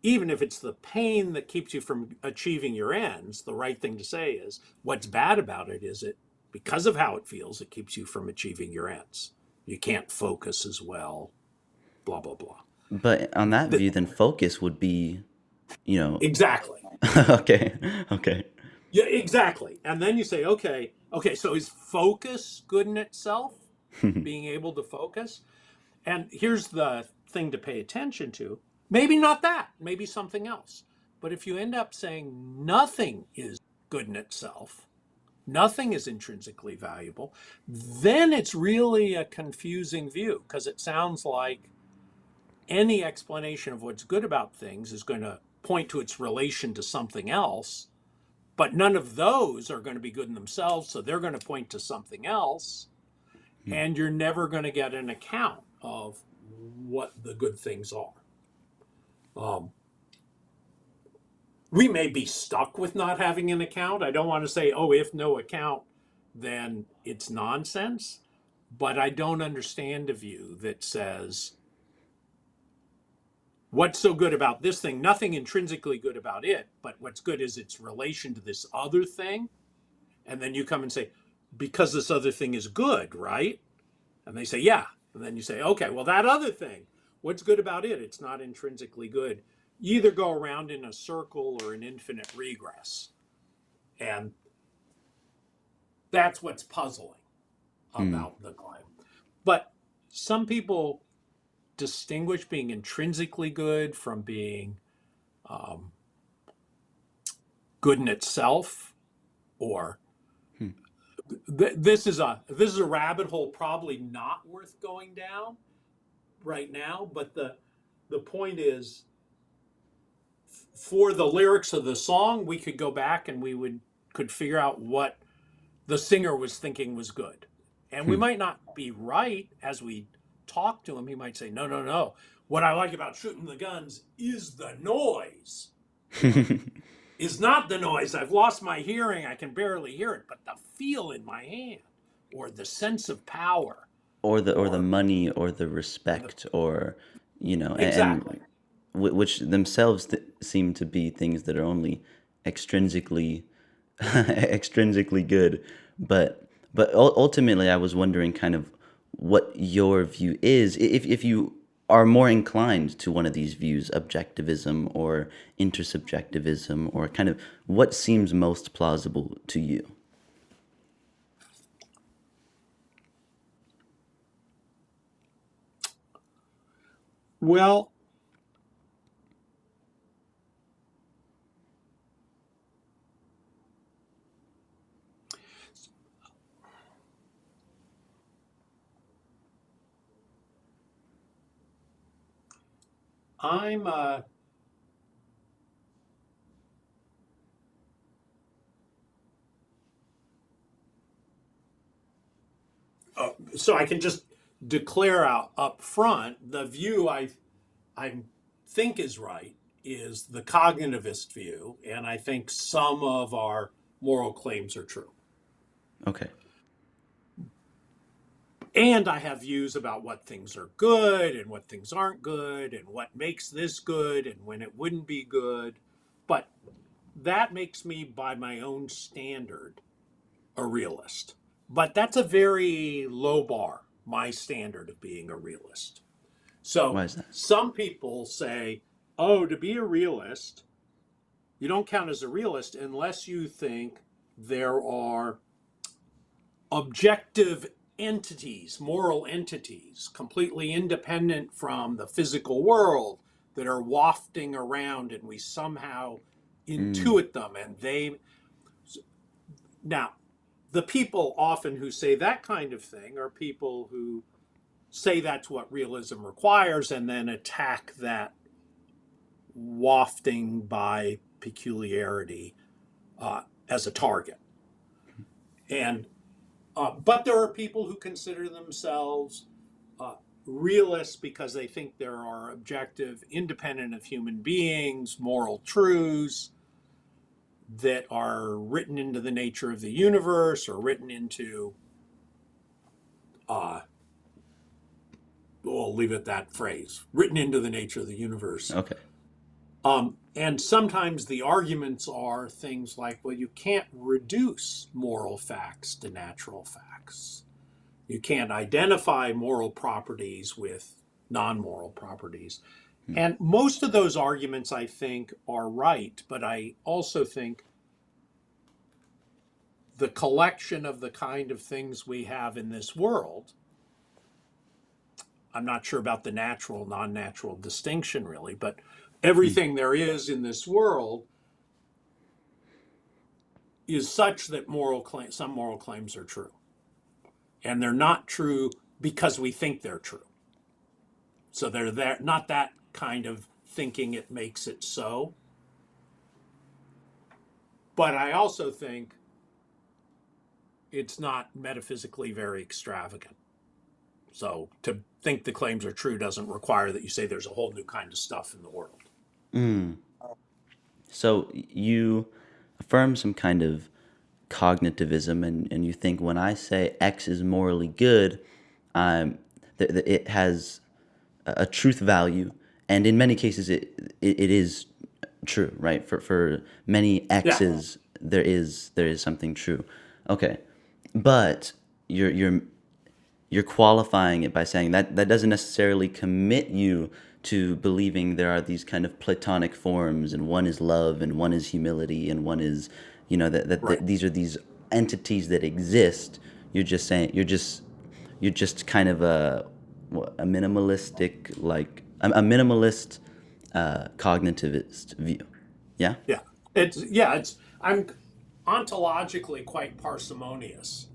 Even if it's the pain that keeps you from achieving your ends, the right thing to say is what's bad about it is it because of how it feels, it keeps you from achieving your ends. You can't focus as well, blah, blah, blah. But on that The, view, then focus would be, you know, exactly. okay, okay. Yeah, exactly. And then you say, okay, so is focus good in itself? Being able to focus? And here's the thing to pay attention to. Maybe not that, maybe something else. But if you end up saying nothing is good in itself, nothing is intrinsically valuable, then it's really a confusing view because it sounds like any explanation of what's good about things is going to point to its relation to something else, but none of those are going to be good in themselves, so they're going to point to something else, and you're never going to get an account of what the good things are. Um, we may be stuck with not having an account. I don't want to say, oh, if no account, then it's nonsense. But I don't understand a view that says, what's so good about this thing? Nothing intrinsically good about it, but what's good is its relation to this other thing. And then you come and say, because this other thing is good, right? And they say, yeah. And then you say, okay, well, that other thing, what's good about it? It's not intrinsically good. You either go around in a circle or an infinite regress. And that's what's puzzling Mm. about the claim. But some people distinguish being intrinsically good from being um, good in itself, or Hmm. this is a rabbit hole probably not worth going down right now. But the point is, for the lyrics of the song, we could go back and could figure out what the singer was thinking was good. And we Hmm. might not be right as we talk to him. He might say, no, no, no. What I like about shooting the guns is the noise, is not the noise. I've lost my hearing. I can barely hear it, but the feel in my hand, or the sense of power, or the or money or the the, respect or exactly. which themselves seem to be things that are only extrinsically extrinsically good, but ultimately I was wondering kind of what your view is, if you are more inclined to one of these views, objectivism or intersubjectivism, or kind of what seems most plausible to you. Well, I'm so I can just declare out up front the view I think is right is the cognitivist view, and I think some of our moral claims are true. Okay. And I have views about what things are good and what things aren't good and what makes this good and when it wouldn't be good. But that makes me, by my own standard, a realist. But that's a very low bar, my standard of being a realist. So Why is that? some people say, oh, to be a realist, you don't count as a realist unless you think there are objective entities, moral entities, completely independent from the physical world that are wafting around and we somehow Mm. intuit them. And now, the people often who say that kind of thing are people who say that's what realism requires and then attack that wafting by peculiarity as a target. And but there are people who consider themselves uh, realists because they think there are objective, independent of human beings, moral truths that are written into the nature of the universe or written into, uh, we'll leave it that phrase, written into the nature of the universe. Okay. And sometimes the arguments are things like, well, you can't reduce moral facts to natural facts. You can't identify moral properties with non-moral properties. And most of those arguments, I think, are right. But I also think the collection of the kind of things we have in this world, I'm not sure about the natural, non-natural distinction really, but everything there is in this world is such that some moral claims are true. And they're not true because we think they're true. So they're not that kind of thinking it makes it so. But I also think it's not metaphysically very extravagant. So to think the claims are true doesn't require that you say there's a whole new kind of stuff in the world. So you affirm some kind of cognitivism, and you think when I say X is morally good, it has a truth value, and in many cases it is true, right? For many Yeah. X's, there is something true. Okay, but you're qualifying it by saying that doesn't necessarily commit you to believing there are these kind of platonic forms, and one is love and one is humility and one is, Right. these are these entities that exist. You're just saying you're just kind of a minimalistic, like a minimalist cognitivist view. Yeah. Yeah. I'm ontologically quite parsimonious,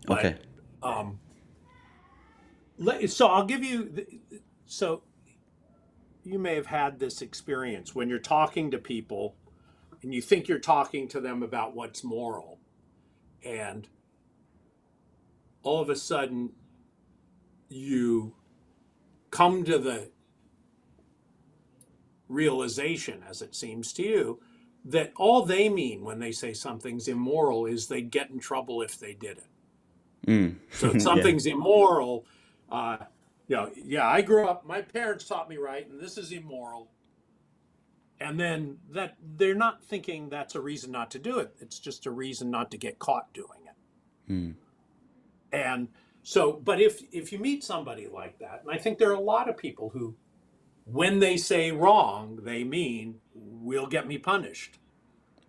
but Okay. um, so I'll give you, so you may have had this experience when you're talking to people and you think you're talking to them about what's moral, and all of a sudden you come to the realization, as it seems to you, that all they mean when they say something's immoral is they'd get in trouble if they did it. So if Yeah. something's immoral, yeah, I grew up, my parents taught me right, and this is immoral. And then that they're not thinking that's a reason not to do it. It's just a reason not to get caught doing it. And so, but if you meet somebody like that, and I think there are a lot of people who, when they say wrong, they mean will get me punished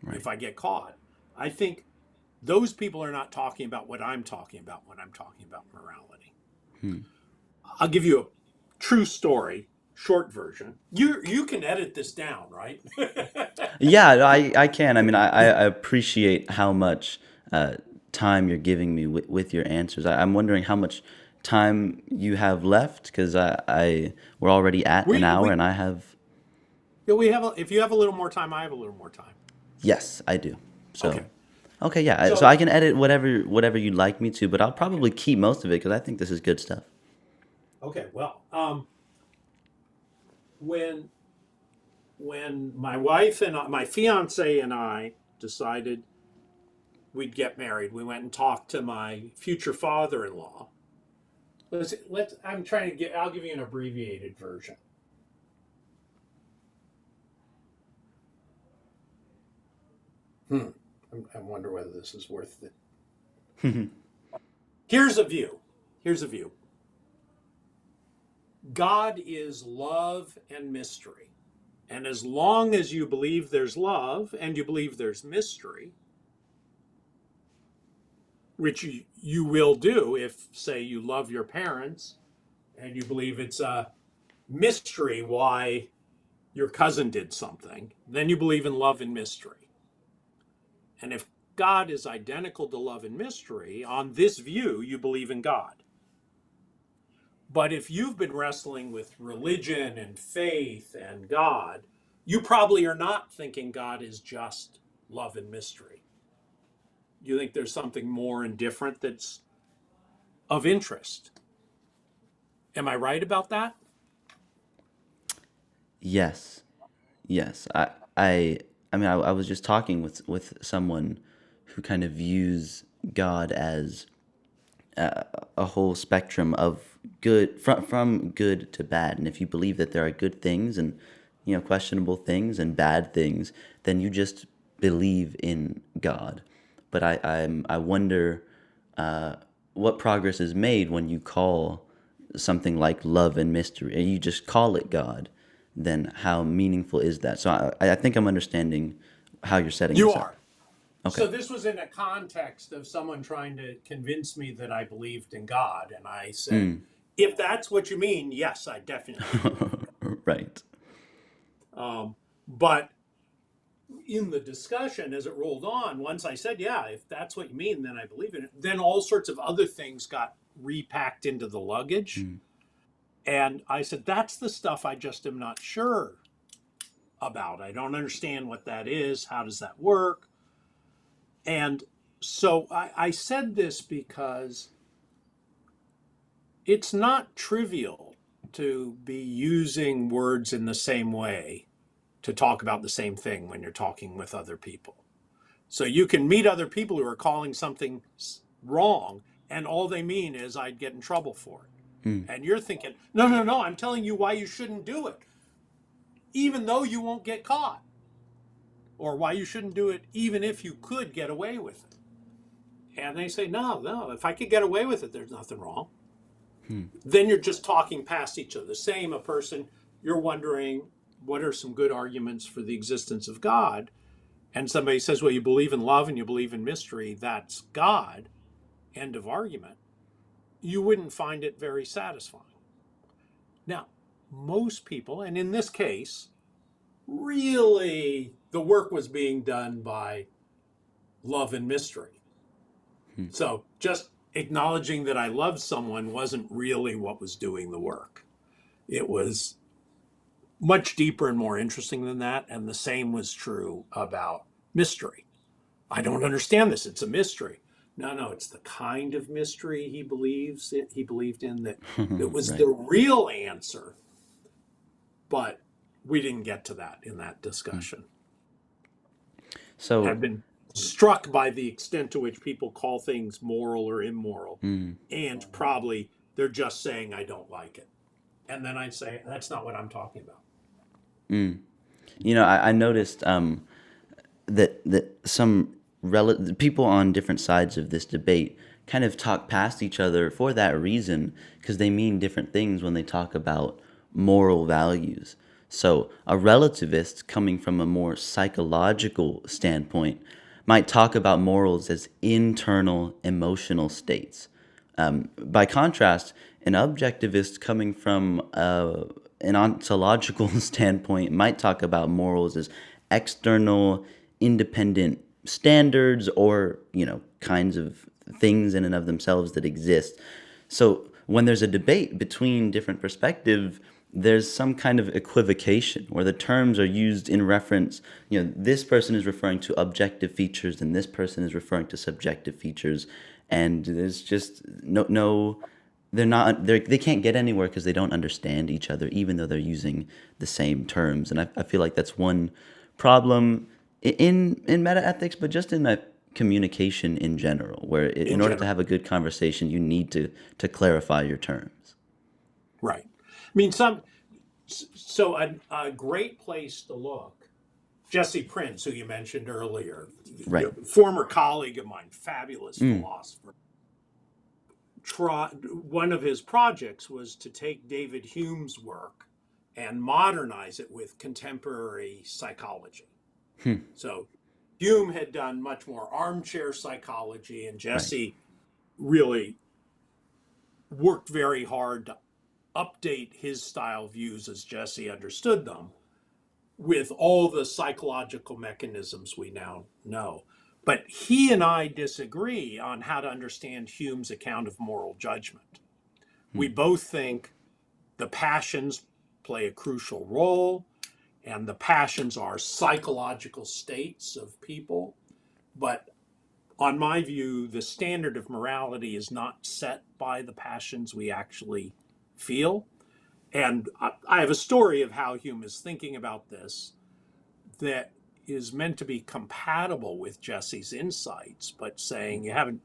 Right. if I get caught. I think those people are not talking about what I'm talking about when I'm talking about morality. I'll give you a true story, short version. You can edit this down, right? Yeah, I can. I mean, I appreciate how much time you're giving me with your answers. I'm wondering how much time you have left, because we're already at an we hour, we and I have. yeah, if you have a little more time, I have a little more time. Yes, I do. So, Okay. okay, yeah. So So I can edit whatever you'd like me to, but I'll probably keep most of it because I think this is good stuff. okay, well, when my wife and my fiance and I decided we'd get married, we went and talked to my future father-in-law. Let's. I'm trying to get. I'll give you an abbreviated version. Hmm. I wonder whether this is worth it. Here's a view. Here's a view. God is love and mystery. And as long as you believe there's love and you believe there's mystery, which you will do if, say, you love your parents and you believe it's a mystery why your cousin did something, then you believe in love and mystery. And if God is identical to love and mystery, on this view, you believe in God. But if you've been wrestling with religion and faith and God, you probably are not thinking God is just love and mystery. You think there's something more and different that's of interest. Am I right about that? Yes, yes. I, I mean, I was just talking with someone who kind of views God as a whole spectrum of good, from good to bad. And if you believe that there are good things and, questionable things and bad things, then you just believe in God. But I wonder what progress is made when you call something like love and mystery, and you just call it God, then how meaningful is that? So I think I'm understanding how you're setting You this up. are. Okay. So this was in a context of someone trying to convince me that I believed in God. And I said, if that's what you mean, yes, I definitely believe in Right. God. But in the discussion as it rolled on, once I said, yeah, if that's what you mean, then I believe in it, then all sorts of other things got repacked into the luggage. And I said, that's the stuff I just am not sure about. I don't understand what that is. How does that work? And so I said this because it's not trivial to be using words in the same way to talk about the same thing when you're talking with other people. So you can meet other people who are calling something wrong, and all they mean is I'd get in trouble for it. And you're thinking, no, no, no, I'm telling you why you shouldn't do it, even though you won't get caught, or why you shouldn't do it, even if you could get away with it. And they say, no, no, if I could get away with it, there's nothing wrong. Then you're just talking past each other. Same, a person, you're wondering, what are some good arguments for the existence of God? And somebody says, well, you believe in love and you believe in mystery, that's God, end of argument. You wouldn't find it very satisfying. Now, most people, and in this case, really the work was being done by love and mystery. So just acknowledging that I loved someone wasn't really what was doing the work. It was much deeper and more interesting than that. And the same was true about mystery. I don't understand this. It's a mystery. No, no, it's the kind of mystery he believed in that was Right. the real answer. But we didn't get to that in that discussion. So I've been struck by the extent to which people call things moral or immoral. And probably they're just saying, I don't like it. And then I say, that's not what I'm talking about. I noticed that some people on different sides of this debate kind of talk past each other for that reason, because they mean different things when they talk about moral values. So a relativist coming from a more psychological standpoint might talk about morals as internal emotional states. By contrast, an objectivist coming from an ontological standpoint might talk about morals as external, independent standards, or kinds of things in and of themselves that exist. So when there's a debate between different perspectives, there's some kind of equivocation where the terms are used in reference. This person is referring to objective features and this person is referring to subjective features, and there's just no they can't get anywhere because they don't understand each other, even though they're using the same terms. And I feel like that's one problem in metaethics, but just in that communication in general, where in In order to general. have a good conversation, you need to clarify your terms. Right. I mean, so a great place to look, Jesse Prince, who you mentioned earlier, Right. former colleague of mine, fabulous philosopher, one of his projects was to take David Hume's work and modernize it with contemporary psychology. So Hume had done much more armchair psychology, and Right. Jesse really worked very hard to update his style views as Jesse understood them with all the psychological mechanisms we now know. But he and I disagree on how to understand Hume's account of moral judgment. We both think the passions play a crucial role, and the passions are psychological states of people. But on my view, the standard of morality is not set by the passions we actually feel. And I have a story of how Hume is thinking about this that is meant to be compatible with Jesse's insights, but saying you haven't,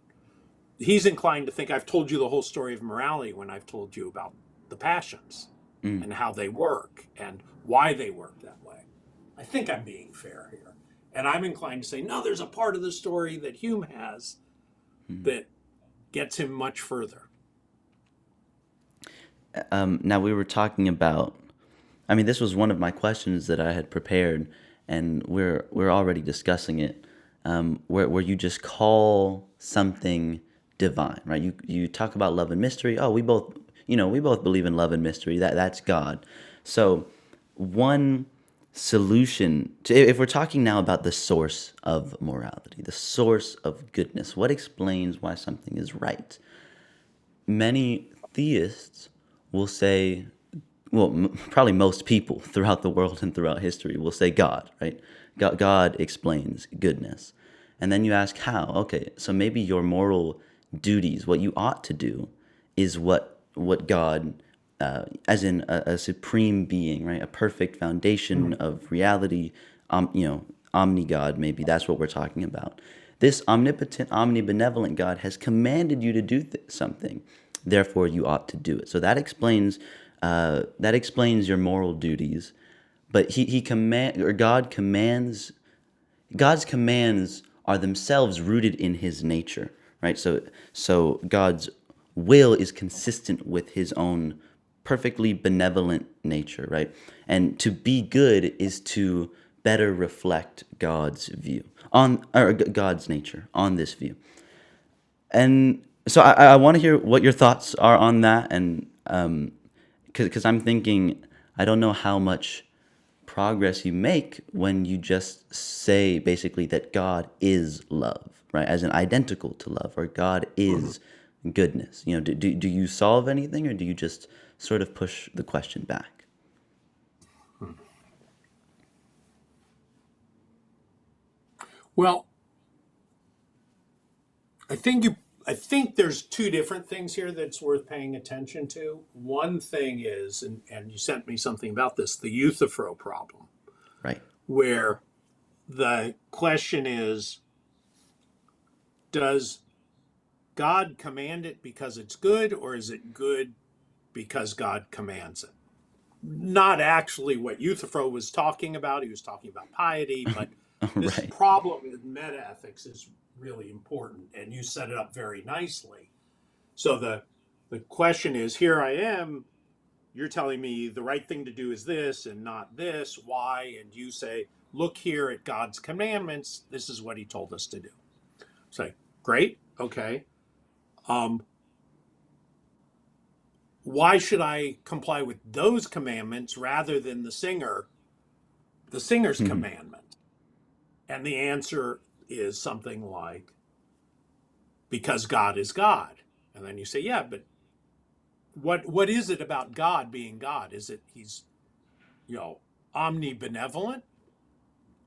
he's inclined to think I've told you the whole story of morality when I've told you about the passions and how they work and why they work that way. I think I'm being fair here. And I'm inclined to say, no, there's a part of the story that Hume has that gets him much further. Now we were talking about. I mean, this was one of my questions that I had prepared, and we're already discussing it. Where you just call something divine, right? You talk about love and mystery. Oh, we both believe in love and mystery. That's God. So one solution to, if we're talking now about the source of morality, the source of goodness, what explains why something is right? Many theists will say, well, probably most people throughout the world and throughout history will say God, right? God explains goodness. And then you ask how? Okay, so maybe your moral duties, what you ought to do, is what God, as in a supreme being, right? A perfect foundation of reality, omni-God, maybe that's what we're talking about. This omnipotent, omnibenevolent God has commanded you to do something. Therefore, you ought to do it. So that explains your moral duties. But God commands. God's commands are themselves rooted in His nature, right? So God's will is consistent with His own perfectly benevolent nature, right? And to be good is to better reflect God's view on, or God's nature on this view. And so I want to hear what your thoughts are on that, and because I'm thinking, I don't know how much progress you make when you just say basically that God is love, right? As in identical to love, or God is goodness. Do you solve anything, or do you just sort of push the question back? Well, I think you I think there's two different things here that's worth paying attention to. One thing is, and you sent me something about this, the Euthyphro problem, Right. where the question is, does God command it because it's good, or is it good because God commands it? Not actually what Euthyphro was talking about. He was talking about piety, but this Right. problem with metaethics is really important, and you set it up very nicely. So the question is, here I am, you're telling me the right thing to do is this and not this. Why? And you say, look here at God's commandments. This is what He told us to do. Say, great, okay. Um, why should I comply with those commandments rather than the singer's commandment? And the answer is something like, because God is God. And then you say, yeah, but what is it about God being God? Is it He's, you know, omnibenevolent?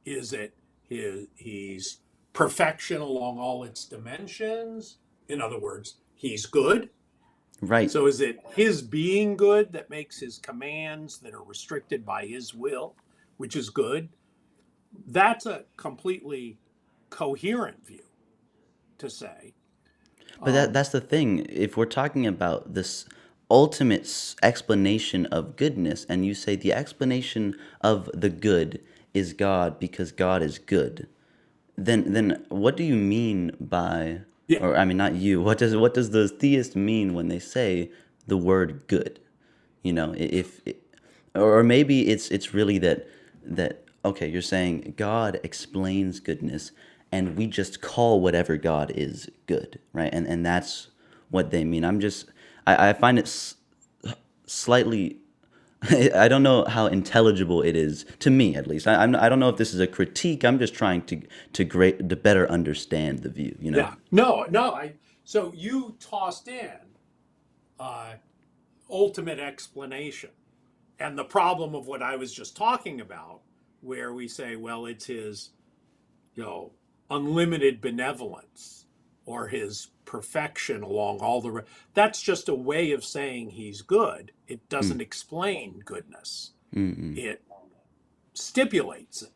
Is it He's perfection along all its dimensions? In other words, He's good. Right. So is it His being good that makes His commands that are restricted by His will, which is good? That's a completely coherent view to say. But that's the thing. If we're talking about this ultimate explanation of goodness, and you say the explanation of the good is God because God is good, then what do you mean by, Yeah, or I mean, not you. What does the theist mean when they say the word good? If or maybe it's really that okay, you're saying God explains goodness, and we just call whatever God is good, right? And that's what they mean. I find it slightly. I don't know how intelligible it is to me, at least. I don't know if this is a critique. I'm just trying to better understand the view. yeah. No, no. So you tossed in uh, ultimate explanation. And the problem of what I was just talking about, where we say, well, it's His, you know, unlimited benevolence or His perfection along all that's just a way of saying He's good. It doesn't explain goodness. It stipulates it.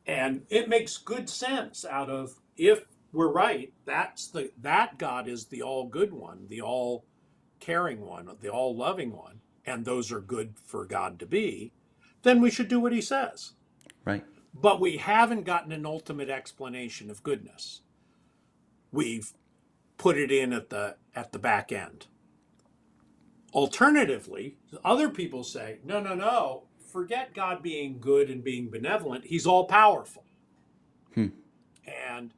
And it makes good sense out of, if we're right, that God is the all good one, the all caring one, the all loving one, and those are good for God to be, then we should do what He says. Right. But we haven't gotten an ultimate explanation of goodness. We've put it in at the back end. Alternatively, other people say, no, no, no, forget God being good and being benevolent. He's all powerful. And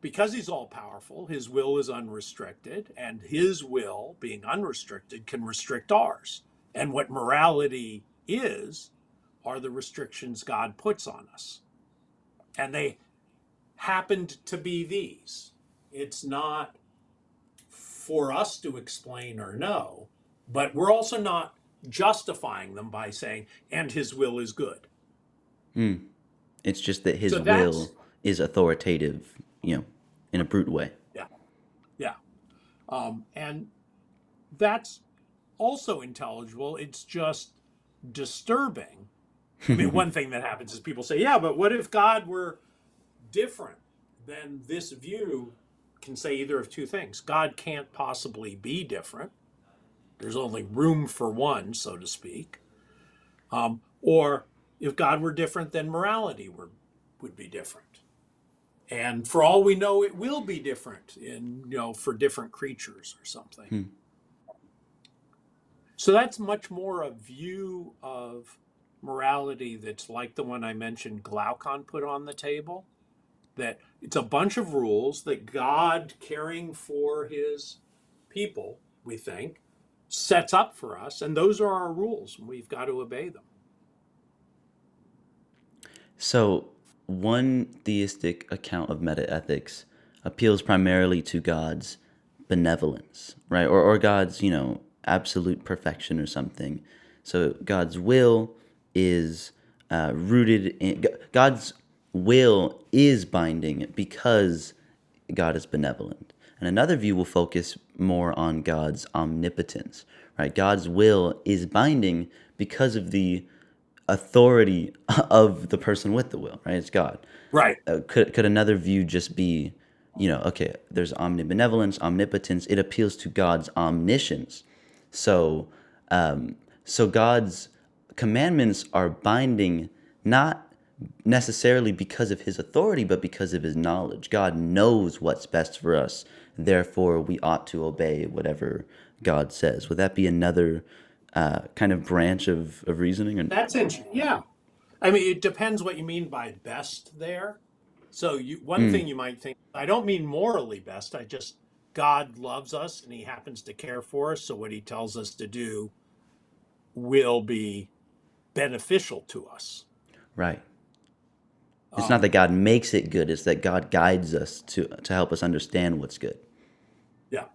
because he's all powerful, his will is unrestricted, and his will, being unrestricted, can restrict ours. And what morality is are the restrictions God puts on us. And they happened to be these. It's not for us to explain or know, but we're also not justifying them by saying, and his will is good. It's just that his So that's, will is authoritative, in a brute way. yeah, yeah. And that's also intelligible. It's just disturbing. I mean, one thing that happens is people say, yeah, but what if God were different? Then this view can say either of two things. God can't possibly be different. There's only room for one, so to speak. Or if God were different, then morality would be different. And for all we know, it will be different for different creatures or something. So that's much more a view of morality that's like the one I mentioned Glaucon put on the table, that it's a bunch of rules that God, caring for his people, we think, sets up for us, and those are our rules, and we've got to obey them. So, one theistic account of metaethics appeals primarily to God's benevolence, right? Or God's, absolute perfection or something. So, God's will is rooted in God's will is binding because God is benevolent. And another view will focus more on God's omnipotence, right? God's will is binding because of the authority of the person with the will, right? It's God. Right. Could another view just be, okay, there's omnibenevolence, omnipotence. It appeals to God's omniscience. So, so God's commandments are binding, not necessarily because of his authority, but because of his knowledge. God knows what's best for us. Therefore, we ought to obey whatever God says. Would that be another kind of branch of reasoning? That's interesting. Yeah. I mean, it depends what you mean by best there. So one thing you might think, I don't mean morally best. I just, God loves us and he happens to care for us. So what he tells us to do will be beneficial to us. Right. It's not that God makes it good, it's that God guides us to help us understand what's good. Yeah.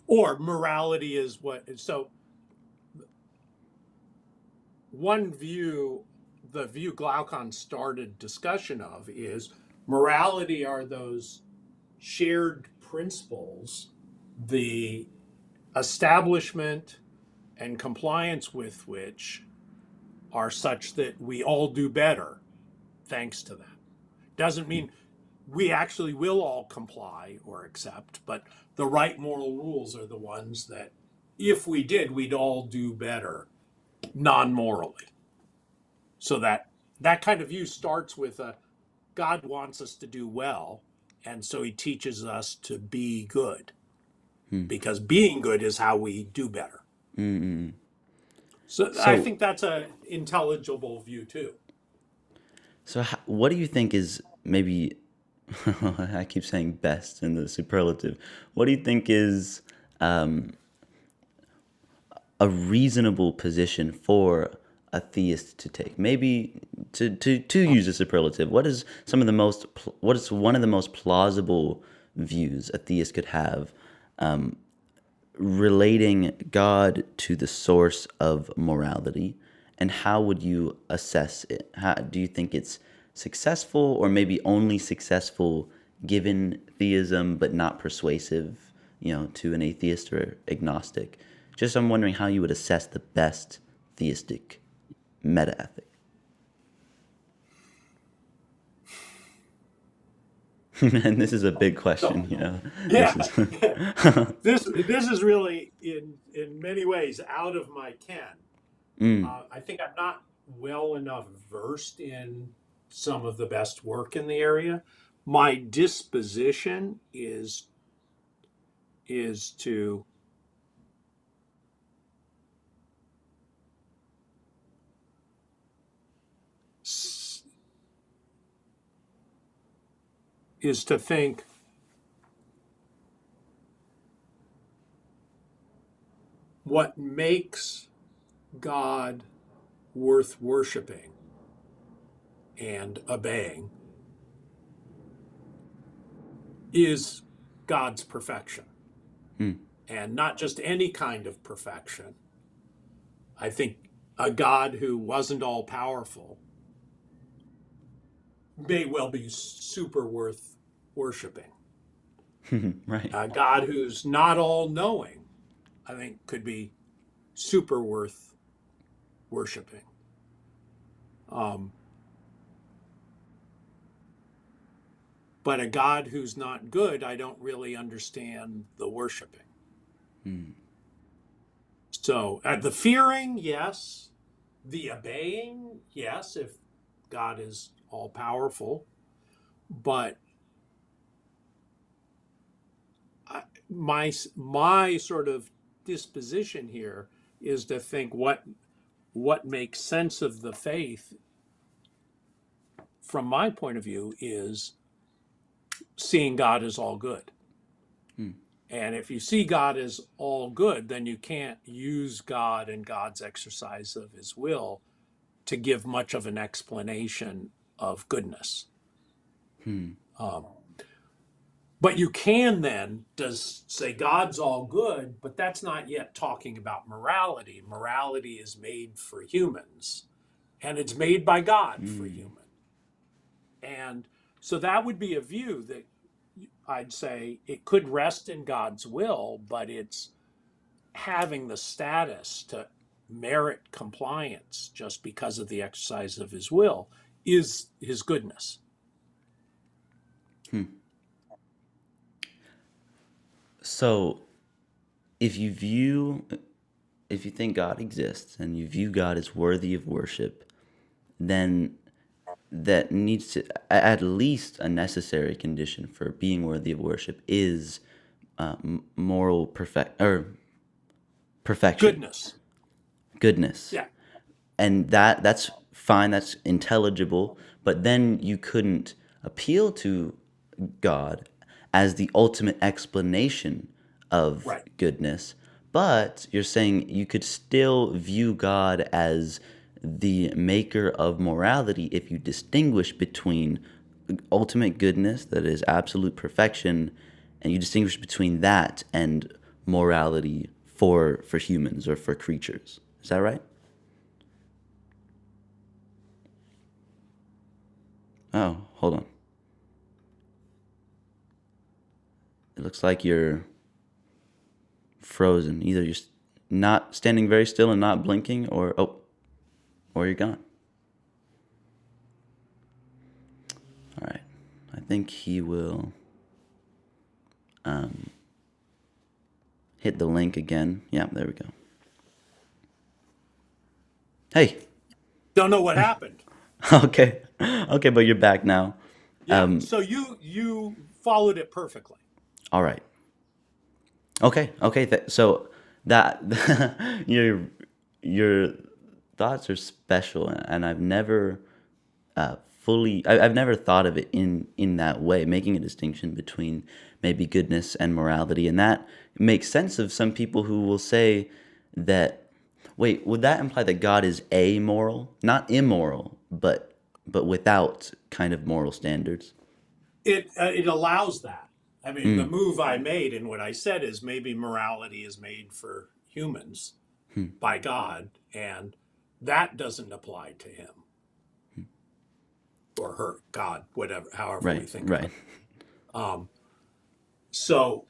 Or morality is what, so one view, the view Glaucon started discussion of is morality are those shared principles, the establishment and compliance with which are such that we all do better thanks to that. Doesn't mean we actually will all comply or accept, but the right moral rules are the ones that if we did, we'd all do better non-morally. So that kind of view starts with God wants us to do well, and so he teaches us to be good, because being good is how we do better. So I So, think that's an intelligible view too. so what do you think is maybe, I keep saying best in the superlative. What do you think is a reasonable position for a theist to take? Maybe to use a superlative. What is what is one of the most plausible views a theist could have relating God to the source of morality, and how would you assess it? How do you think it's successful, or maybe only successful given theism but not persuasive, to an atheist or agnostic? Just I'm wondering how you would assess the best theistic meta ethic. And this is a big So question. This yeah, is this is really in many ways out of my ken. I think I'm not well enough versed in some of the best work in the area. My disposition is is to think what makes God worth worshiping and obeying is God's perfection. And not just any kind of perfection. I think a God who wasn't all powerful may well be super worth worshiping. Right. A God who's not all knowing, I think, could be super worth worshiping. But a God who's not good, I don't really understand the worshiping. So the fearing, yes. The obeying, yes, if God is all powerful. But my sort of disposition here is to think what makes sense of the faith from my point of view is seeing God as all good. And if you see God as all good, then you can't use God and God's exercise of his will to give much of an explanation of goodness. But you can then say God's all good, but that's not yet talking about morality. Morality is made for humans, and it's made by God for humans. And so that would be a view that I'd say it could rest in God's will, but it's having the status to merit compliance just because of the exercise of his will is his goodness. So, if you view, if you think God exists and you view God as worthy of worship, then that needs to, at least a necessary condition for being worthy of worship is moral perfection, Goodness. goodness. Yeah. And that's fine, that's intelligible, but then you couldn't appeal to God as the ultimate explanation of Right. goodness, but you're saying you could still view God as the maker of morality if you distinguish between ultimate goodness, that is absolute perfection, and you distinguish between that and morality for humans or for creatures. Is that right? Oh, hold on. It looks like you're frozen. Either you're not standing very still and not blinking, or you're gone. All right. I think he will hit the link again. Yeah, there we go. Hey. Don't know what happened. Okay. Okay, but you're back now. Yeah. So you followed it perfectly. All right. Okay. Okay. So that your thoughts are special, and I've never I've never thought of it in that way, making a distinction between maybe goodness and morality, and that makes sense of some people who will say that. Wait, would that imply that God is amoral, not immoral, but without kind of moral standards? It allows that. I mean, the move I made and what I said is maybe morality is made for humans by God, and that doesn't apply to him or her, God, whatever, however we Right, think about right. it. So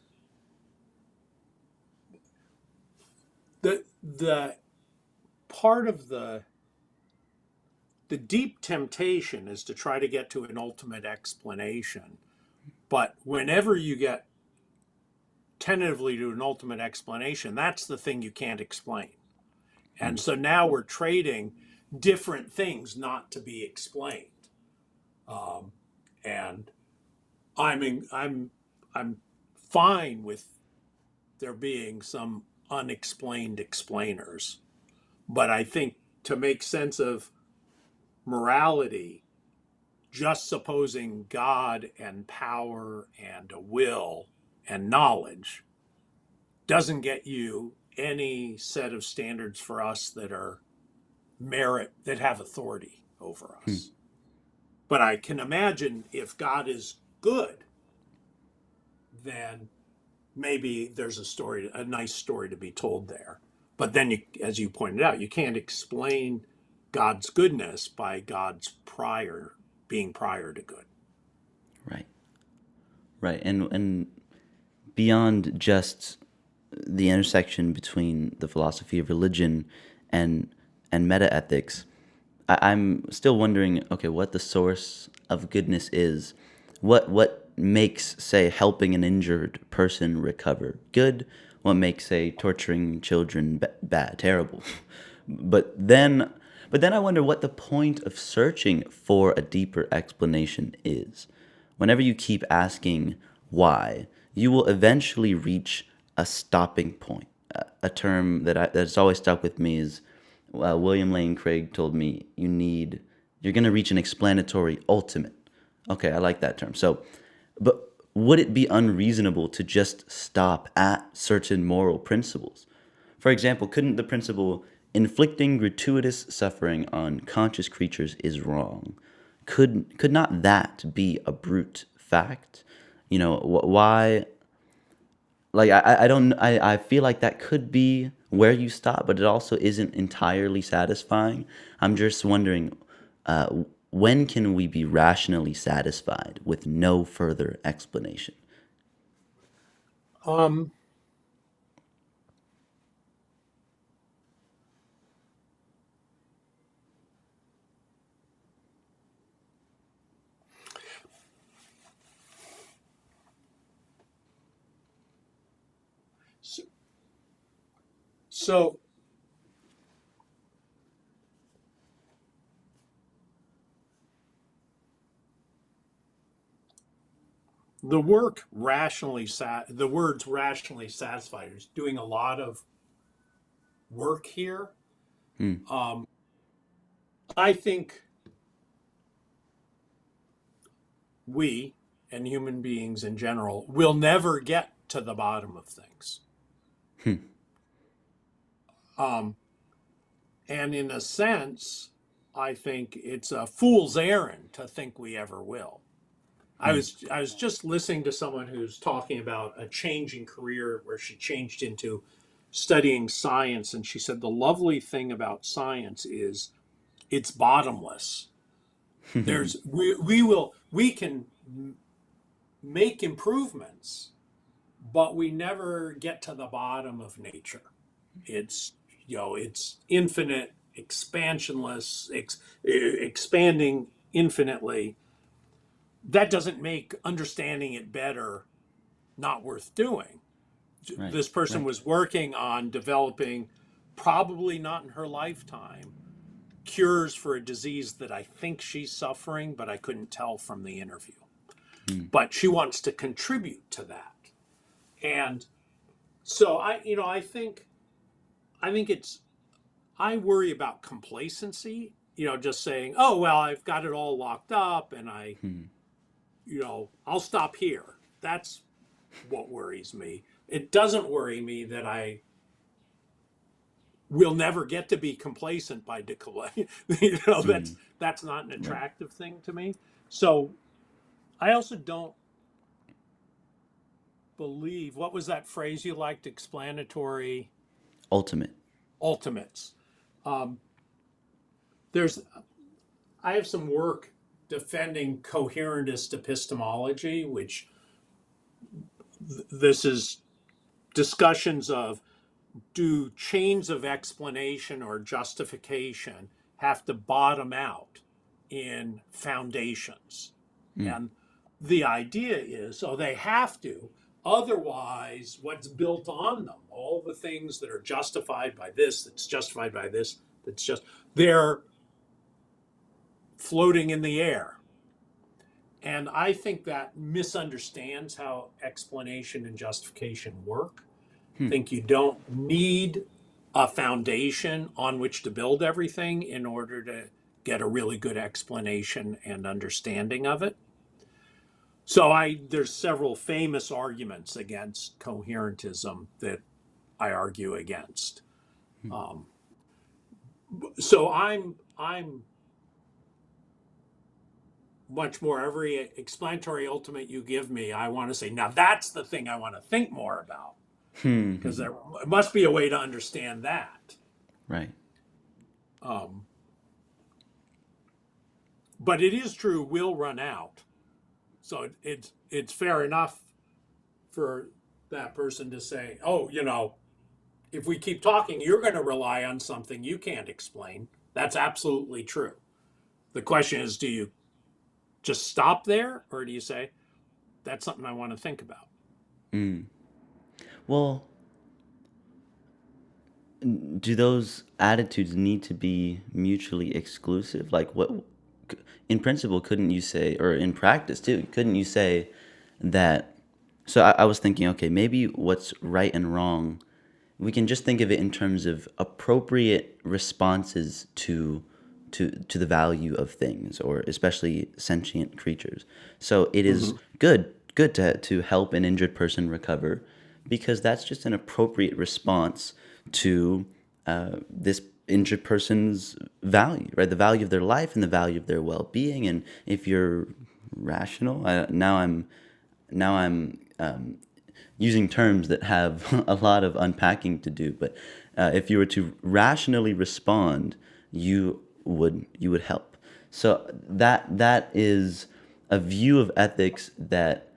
the part of the deep temptation is to try to get to an ultimate explanation. But whenever you get tentatively to an ultimate explanation, that's the thing you can't explain. And so now we're trading different things not to be explained. And I'm fine with there being some unexplained explainers. But I think to make sense of morality, just supposing God and power and a will and knowledge doesn't get you any set of standards for us that are merit, that have authority over Hmm. us. But I can imagine if God is good, then maybe there's a nice story to be told there. But then, as you pointed out, you can't explain God's goodness by God's being prior to good. Right. Right. And beyond just the intersection between the philosophy of religion and metaethics, I'm still wondering, okay, what the source of goodness is. What makes, say, helping an injured person recover good? What makes, say, torturing children bad, terrible? But then, but then I wonder what the point of searching for a deeper explanation is. Whenever you keep asking why, you will eventually reach a stopping point. A term that's always stuck with me is William Lane Craig told me you're going to reach an explanatory ultimate. Okay, I like that term. So, but would it be unreasonable to just stop at certain moral principles? For example, couldn't the principle inflicting gratuitous suffering on conscious creatures is wrong? Could not that be a brute fact? Why? Like I don't I feel like that could be where you stop, but it also isn't entirely satisfying. I'm just wondering, uh, when can we be rationally satisfied with no further explanation? Um, so, so the words rationally satisfied is doing a lot of work here. Hmm. Um, I think we and human beings in general will never get to the bottom of things. Hmm. Um, and in a sense, I think it's a fool's errand to think we ever will. Hmm. I was just listening to someone who's talking about a changing career where she changed into studying science, and she said the lovely thing about science is it's bottomless. We can make improvements, but we never get to the bottom of nature. It's it's infinite, expansionless, expanding infinitely. That doesn't make understanding it better not worth doing. Right. This person Right. was working on developing, probably not in her lifetime, cures for a disease that I think she's suffering, but I couldn't tell from the interview. Hmm. But she wants to contribute to that. And so I think it's I worry about complacency, just saying, "Oh, well, I've got it all locked up and Hmm. I'll stop here." That's what worries me. It doesn't worry me that I will never get to be complacent by decay. Hmm. That's not an Right. attractive thing to me. So I also don't believe, what was that phrase you liked, explanatory Ultimate. ultimates. Um, there's I have some work defending coherentist epistemology, which this is discussions of, do chains of explanation or justification have to bottom out in foundations? Hmm. And the idea is, oh, they have to. Otherwise, what's built on them, all the things that are justified by this, that's justified by this, they're floating in the air. And I think that misunderstands how explanation and justification work. think you don't need a foundation on which to build everything in order to get a really good explanation and understanding of it. So there's several famous arguments against coherentism that I argue against. Um, so I'm much more every explanatory ultimate you give me, I want to say, now that's the thing I want to think more about, because there must be a way to understand that. Right. Um, but it is true, we'll run out. So it's fair enough for that person to say, oh, if we keep talking, you're going to rely on something you can't explain. That's absolutely true. The question is, do you just stop there, or do you say, that's something I want to think about? Well, do those attitudes need to be mutually exclusive? Like, what, in principle, couldn't you say, or in practice too, couldn't you say that? So I was thinking, okay, maybe what's right and wrong, we can just think of it in terms of appropriate responses to the value of things, or especially sentient creatures. So it is Mm-hmm. good to help an injured person recover, because that's just an appropriate response to this injured person's value, right? The value of their life and the value of their well-being. And if you're rational, now I'm using terms that have a lot of unpacking to do. But if you were to rationally respond, you would help. So that is a view of ethics that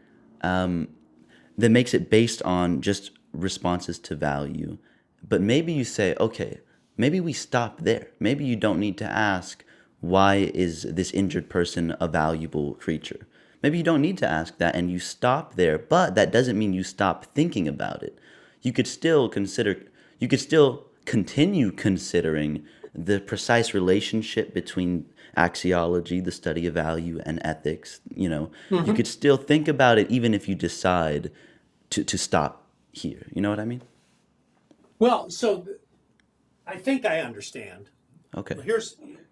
makes it based on just responses to value. But maybe you say, okay, maybe we stop there. Maybe you don't need to ask, why is this injured person a valuable creature? Maybe you don't need to ask that, and you stop there. But that doesn't mean you stop thinking about it. You could still consider, you could still continue considering the precise relationship between axiology, the study of value, and ethics. You Mm-hmm. could still think about it even if you decide to stop here. You know what I mean? Well, so I think I understand. Okay.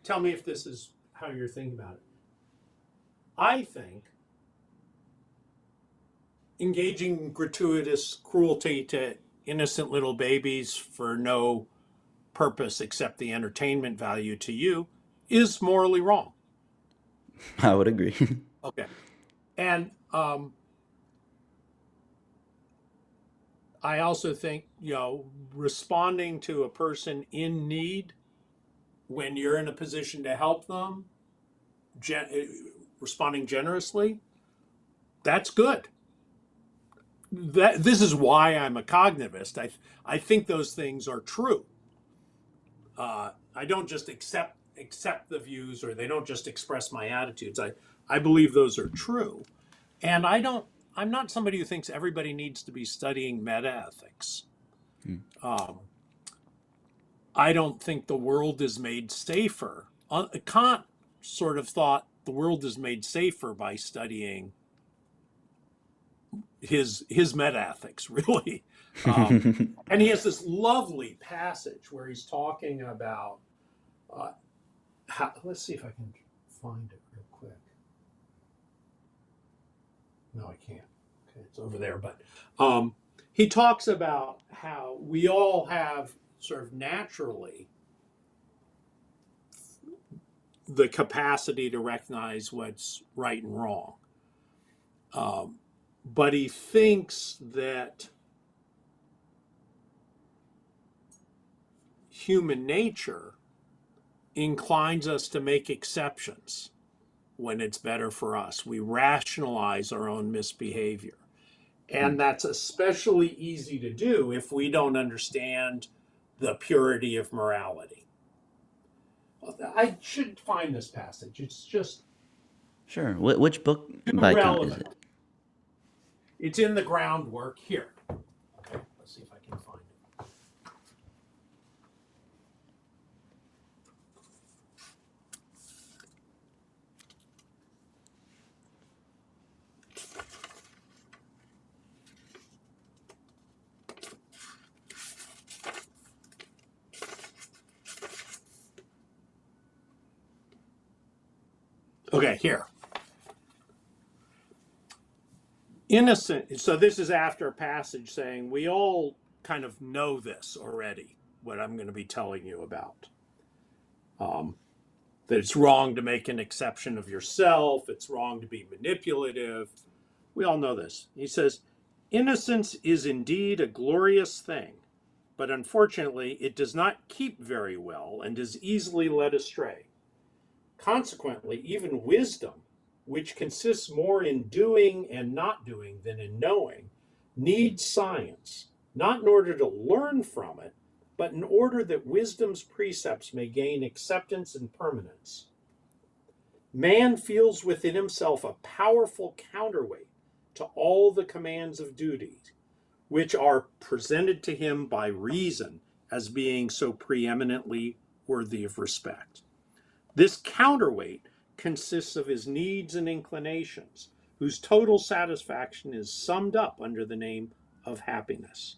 Tell me if this is how you're thinking about it. I think engaging gratuitous cruelty to innocent little babies for no purpose except the entertainment value to you is morally wrong. I would agree. Okay. And I also think, responding to a person in need when you're in a position to help them, responding generously, that's good. This is why I'm a cognitivist. I think those things are true. I don't just accept the views, or they don't just express my attitudes. I believe those are true, and I'm not somebody who thinks everybody needs to be studying metaethics. Um, I don't think the world is made safer. Kant sort of thought the world is made safer by studying his metaethics, really. And he has this lovely passage where he's talking about uh, let's see if I can find it real quick. No, I can't. Okay, it's over there. But he talks about how we all have sort of naturally the capacity to recognize what's right and wrong. Um, but he thinks that human nature inclines us to make exceptions when it's better for us. We rationalize our own misbehavior. And that's especially easy to do if we don't understand the purity of morality. I should find this passage. It's just Sure. Which book too by Kant is relevant. it? It's in the groundwork here. Okay, let's see if I can find it. Okay, here. Innocent. So this is after a passage saying we all kind of know this already, what I'm going to be telling you about. That it's wrong to make an exception of yourself. It's wrong to be manipulative. We all know this. He says, innocence is indeed a glorious thing, but unfortunately it does not keep very well and is easily led astray. Consequently, even wisdom, which consists more in doing and not doing than in knowing, needs science, not in order to learn from it, but in order that wisdom's precepts may gain acceptance and permanence. Man feels within himself a powerful counterweight to all the commands of duty, which are presented to him by reason as being so preeminently worthy of respect. This counterweight consists of his needs and inclinations, whose total satisfaction is summed up under the name of happiness.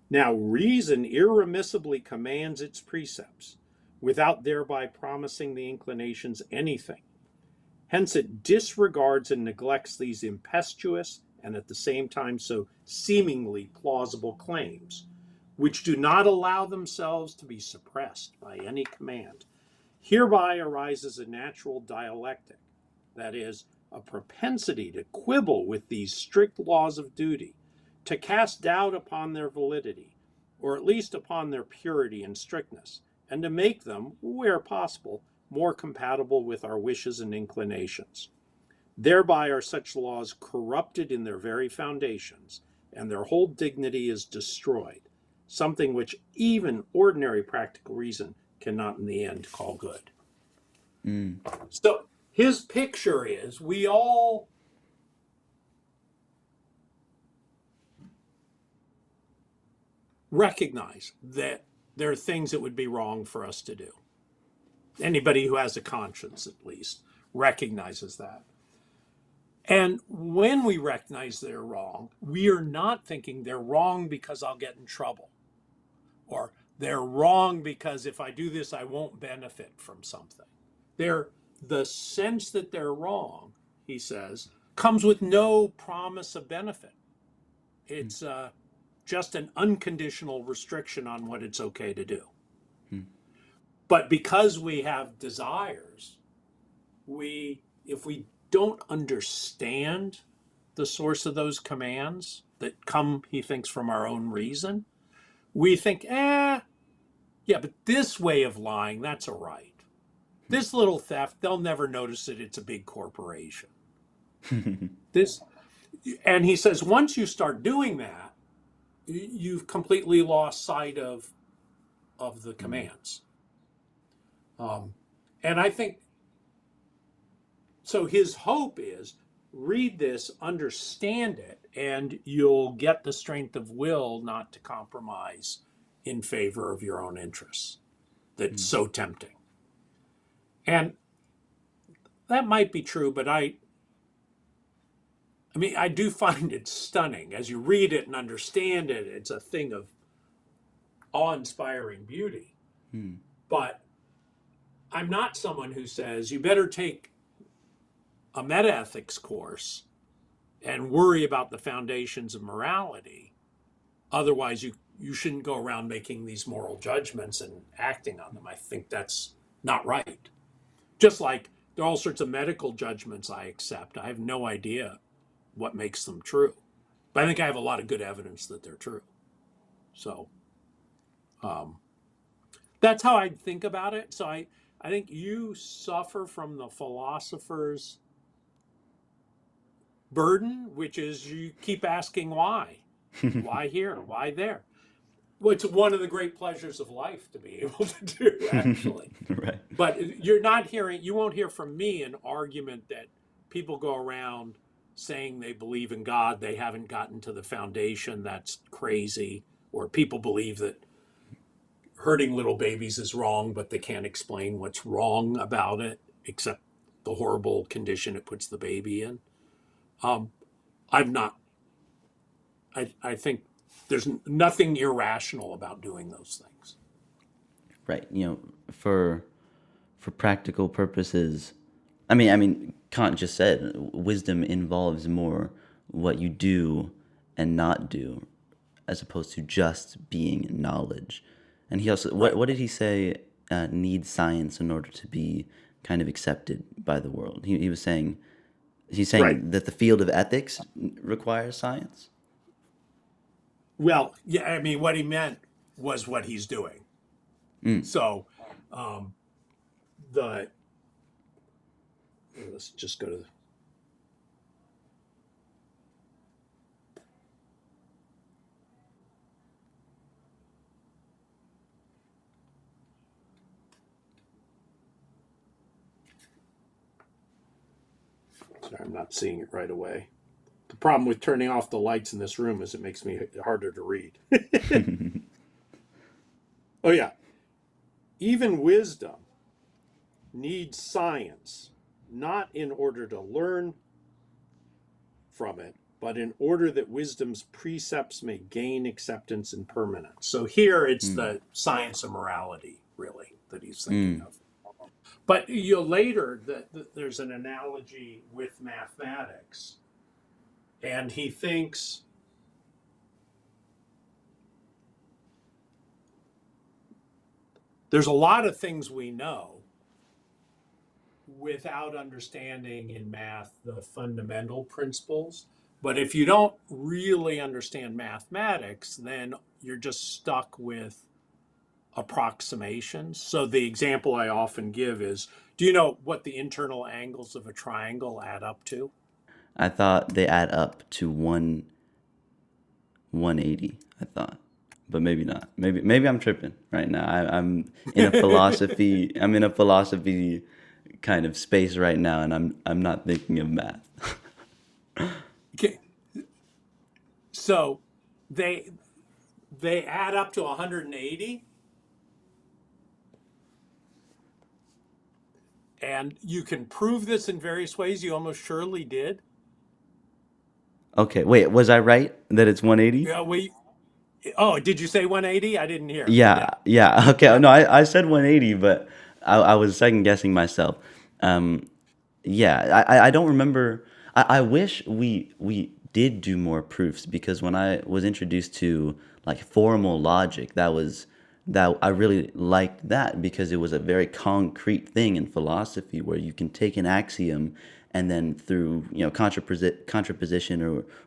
Now, reason irremissibly commands its precepts, without thereby promising the inclinations anything. Hence, it disregards and neglects these impetuous and at the same time so seemingly plausible claims, which do not allow themselves to be suppressed by any command. Hereby arises a natural dialectic, that is, a propensity to quibble with these strict laws of duty, to cast doubt upon their validity, or at least upon their purity and strictness, and to make them, where possible, more compatible with our wishes and inclinations. Thereby are such laws corrupted in their very foundations, and their whole dignity is destroyed, something which even ordinary practical reason cannot in the end call good. So his picture is we all recognize that there are things that would be wrong for us to do. Anybody who has a conscience, at least, recognizes that. And when we recognize they're wrong, we are not thinking they're wrong because I'll get in trouble, or they're wrong because if I do this, I won't benefit from something. The sense that they're wrong, he says, comes with no promise of benefit. It's just an unconditional restriction on what it's okay to do. But because we have desires, if we don't understand the source of those commands that come, he thinks, from our own reason, we think, yeah, but this way of lying, that's all right. This little theft, they'll never notice that it's a big corporation. And he says, once you start doing that, you've completely lost sight of the commands. And I think, so his hope is read this, understand it, and you'll get the strength of will not to compromise in favor of your own interests. That's so tempting. And that might be true, but I do find it stunning. As you read it and understand it, it's a thing of awe-inspiring beauty. But I'm not someone who says you better take a metaethics course and worry about the foundations of morality. Otherwise, you shouldn't go around making these moral judgments and acting on them. I think that's not right. Just like there are all sorts of medical judgments I accept. I have no idea what makes them true. But I think I have a lot of good evidence that they're true. So that's how I think about it. So I think you suffer from the philosopher's burden, which is you keep asking why. Why here? Why there? Well, it's one of the great pleasures of life to be able to do, actually. Right. But you won't hear from me an argument that people go around saying they believe in God, they haven't gotten to the foundation, that's crazy, or people believe that hurting little babies is wrong, but they can't explain what's wrong about it, except the horrible condition it puts the baby in. I think there's nothing irrational about doing those things. Right. For practical purposes, I mean, Kant just said wisdom involves more what you do and not do, as opposed to just being knowledge. And he also, what Right. what did he say? Needs science in order to be kind of accepted by the world. He was saying he's Right. saying that the field of ethics requires science. Well, yeah, I mean, what he meant was what he's doing. So, um, the let's just go to the, sorry, I'm not seeing it right away. The problem with turning off the lights in this room is it makes me harder to read. Oh, yeah. Even wisdom needs science, not in order to learn from it, but in order that wisdom's precepts may gain acceptance and permanence. So here it's the science of morality, really, that he's thinking of. But later there's an analogy with mathematics, and he thinks there's a lot of things we know without understanding in math the fundamental principles. But if you don't really understand mathematics, then you're just stuck with approximations. So the example I often give is, do you know what the internal angles of a triangle add up to? I thought they add up to 180. I thought, but maybe not. Maybe I'm tripping right now. I'm in a philosophy. I'm in a philosophy kind of space right now, and I'm not thinking of math. Okay. So they they add up to 180, and you can prove this in various ways. You almost surely did. Okay, wait, was I right that it's 180? Yeah, we. Oh, did you say 180? I didn't hear. Yeah, Yeah, yeah. Okay, yeah. no, I said 180, but I was second guessing myself. Um, Yeah, I don't remember. I wish we did do more proofs, because when I was introduced to like formal logic, that I really liked that, because it was a very concrete thing in philosophy where you can take an axiom and then through contraposition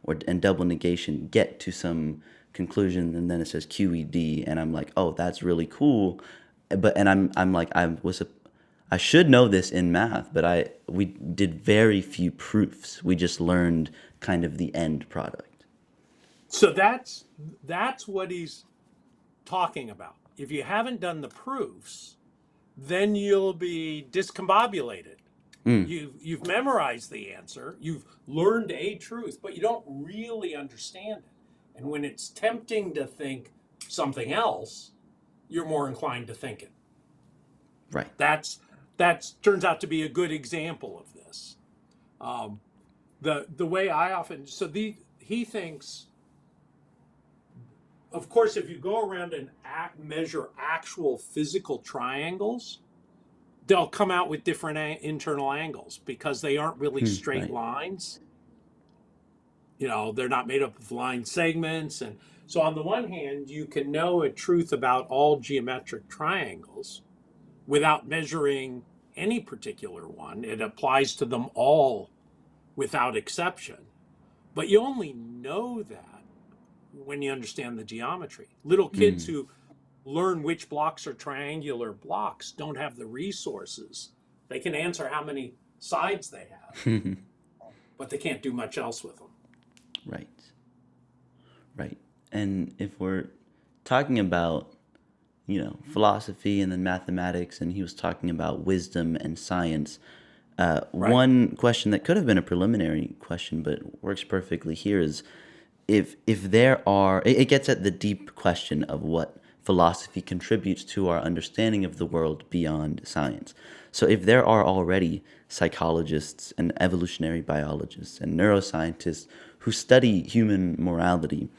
or and double negation get to some conclusion, and then it says QED, and I'm like, oh, that's really cool. But and I'm like, I should know this in math, but we did very few proofs. We just learned kind of the end product. So that's what he's talking about. If you haven't done the proofs, then you'll be discombobulated. You've memorized the answer, you've learned a truth, but you don't really understand it. And when it's tempting to think something else, you're more inclined to think it. Right. That's that turns out to be a good example of this. The way I often he thinks, of course, if you go around and measure actual physical triangles, they'll come out with different internal angles because they aren't really straight Right. lines. They're not made up of line segments. And so, on the one hand, you can know a truth about all geometric triangles without measuring any particular one. It applies to them all without exception. But you only know that when you understand the geometry. Little kids who learn which blocks are triangular blocks don't have the resources. They can answer how many sides they have, but they can't do much else with them. Right. Right. And if we're talking about, philosophy and then mathematics, and he was talking about wisdom and science, Right. one question that could have been a preliminary question but works perfectly here is, if there are it gets at the deep question of what philosophy contributes to our understanding of the world beyond science. So if there are already psychologists and evolutionary biologists and neuroscientists who study human morality,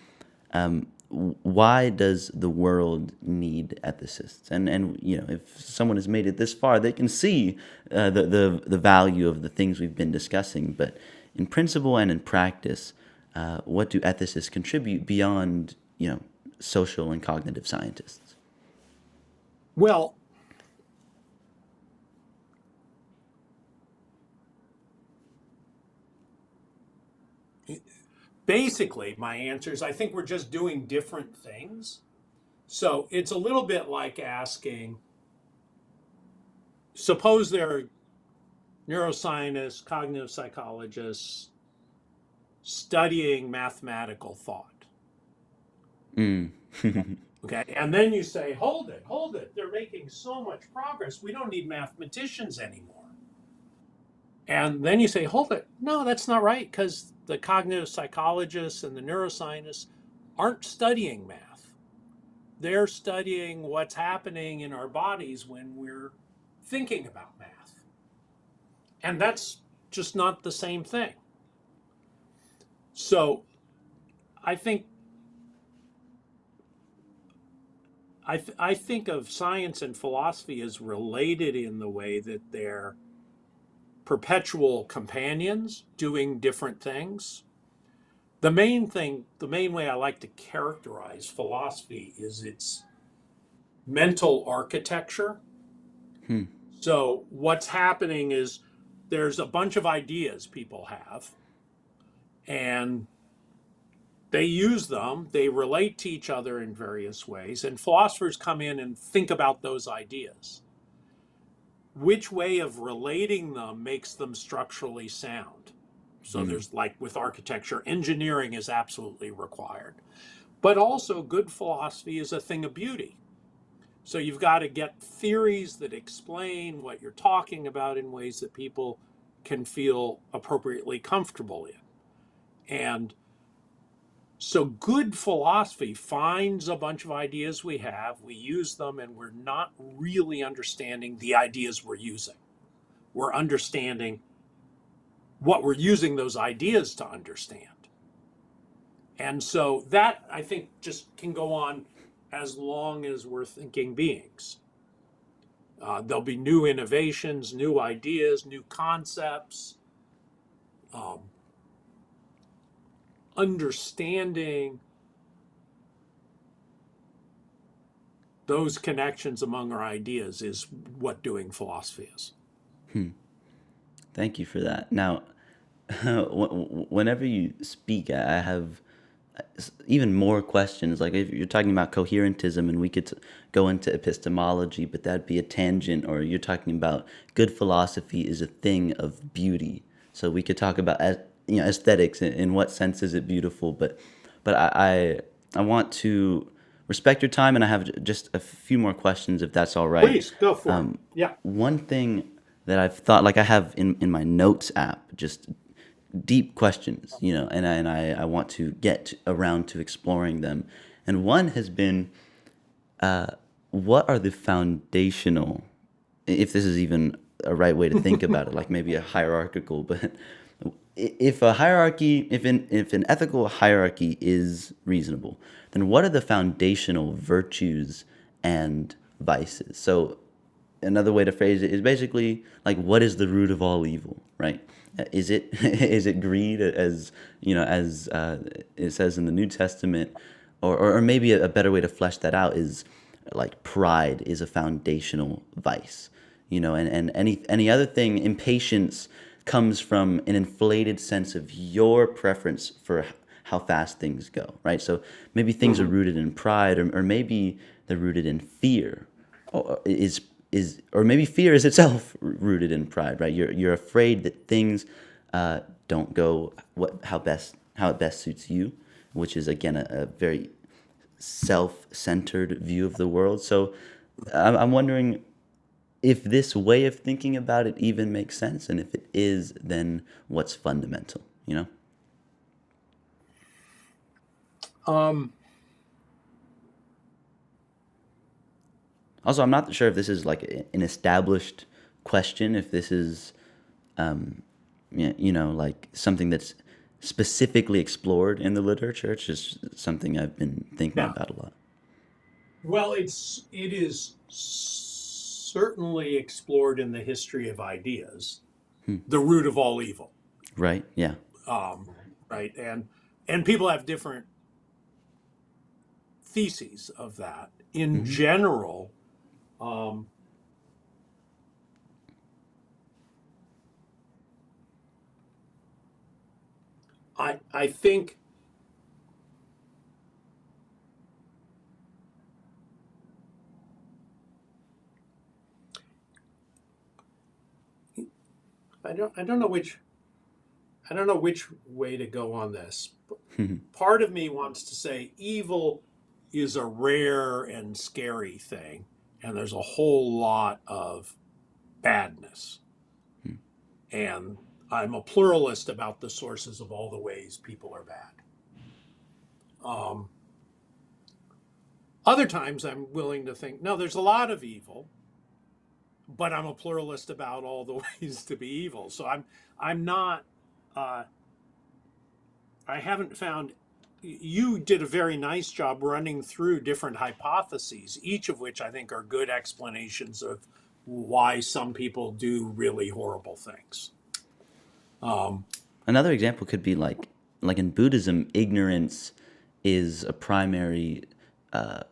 why does the world need ethicists? And if someone has made it this far, they can see the value of the things we've been discussing. But in principle and in practice, what do ethicists contribute beyond social and cognitive scientists? Well, basically, my answer is I think we're just doing different things. So it's a little bit like asking, suppose there are neuroscientists, cognitive psychologists studying mathematical thought. Okay. And then you say, hold it. They're making so much progress. We don't need mathematicians anymore. And then you say, hold it. No, that's not right, because the cognitive psychologists and the neuroscientists aren't studying math. They're studying what's happening in our bodies when we're thinking about math. And that's just not the same thing. So I think I think of science and philosophy as related in the way that they're perpetual companions doing different things. The main way I like to characterize philosophy is its mental architecture. So what's happening is there's a bunch of ideas people have, and they use them, they relate to each other in various ways, and philosophers come in and think about those ideas. Which way of relating them makes them structurally sound? So there's, like with architecture, engineering is absolutely required. But also, good philosophy is a thing of beauty. So you've got to get theories that explain what you're talking about in ways that people can feel appropriately comfortable in. And so good philosophy finds a bunch of ideas we have, we use them, and we're not really understanding the ideas we're using. We're understanding what we're using those ideas to understand. And so that, I think, just can go on as long as we're thinking beings. There'll be new innovations, new ideas, new concepts, um, understanding those connections among our ideas is what doing philosophy is. Thank you for that. Now, whenever you speak, I have even more questions. Like if you're talking about coherentism, and we could go into epistemology, but that'd be a tangent. Or you're talking about good philosophy is a thing of beauty. So we could talk about aesthetics. In what sense is it beautiful? But I want to respect your time, and I have just a few more questions, if that's all right. Please go for it. Yeah. One thing that I've thought, like I have in my notes app, just deep questions, and I want to get around to exploring them. And one has been, what are the foundational, if this is even a right way to think about it, like maybe a hierarchical, but if a hierarchy, if an ethical hierarchy is reasonable, then what are the foundational virtues and vices? So another way to phrase it is basically like, what is the root of all evil, right? Is it is it greed, as it says in the New Testament, or maybe a better way to flesh that out is like pride is a foundational vice, and any other thing, impatience comes from an inflated sense of your preference for how fast things go, right? So maybe things are rooted in pride, or maybe they're rooted in fear, or maybe fear is itself rooted in pride, right? You're afraid that things don't go how it best suits you, which is again a very self-centered view of the world. So I'm wondering if this way of thinking about it even makes sense, and if it is, then what's fundamental, Um, Also, I'm not sure if this is like an established question, if this is, like something that's specifically explored in the literature. It's just something I've been thinking Yeah. about a lot. Well, it is certainly explored in the history of ideas, the root of all evil, Right? Yeah. right? And people have different theses of that. In general, um, I think I don't know which way to go on this. Part of me wants to say evil is a rare and scary thing, and there's a whole lot of badness. And I'm a pluralist about the sources of all the ways people are bad. Um, Other times I'm willing to think, no, there's a lot of evil, but I'm a pluralist about all the ways to be evil. So I'm not uh, I haven't found. You did a very nice job running through different hypotheses, each of which I think are good explanations of why some people do really horrible things. Um, Another example could be like in Buddhism, ignorance is a primary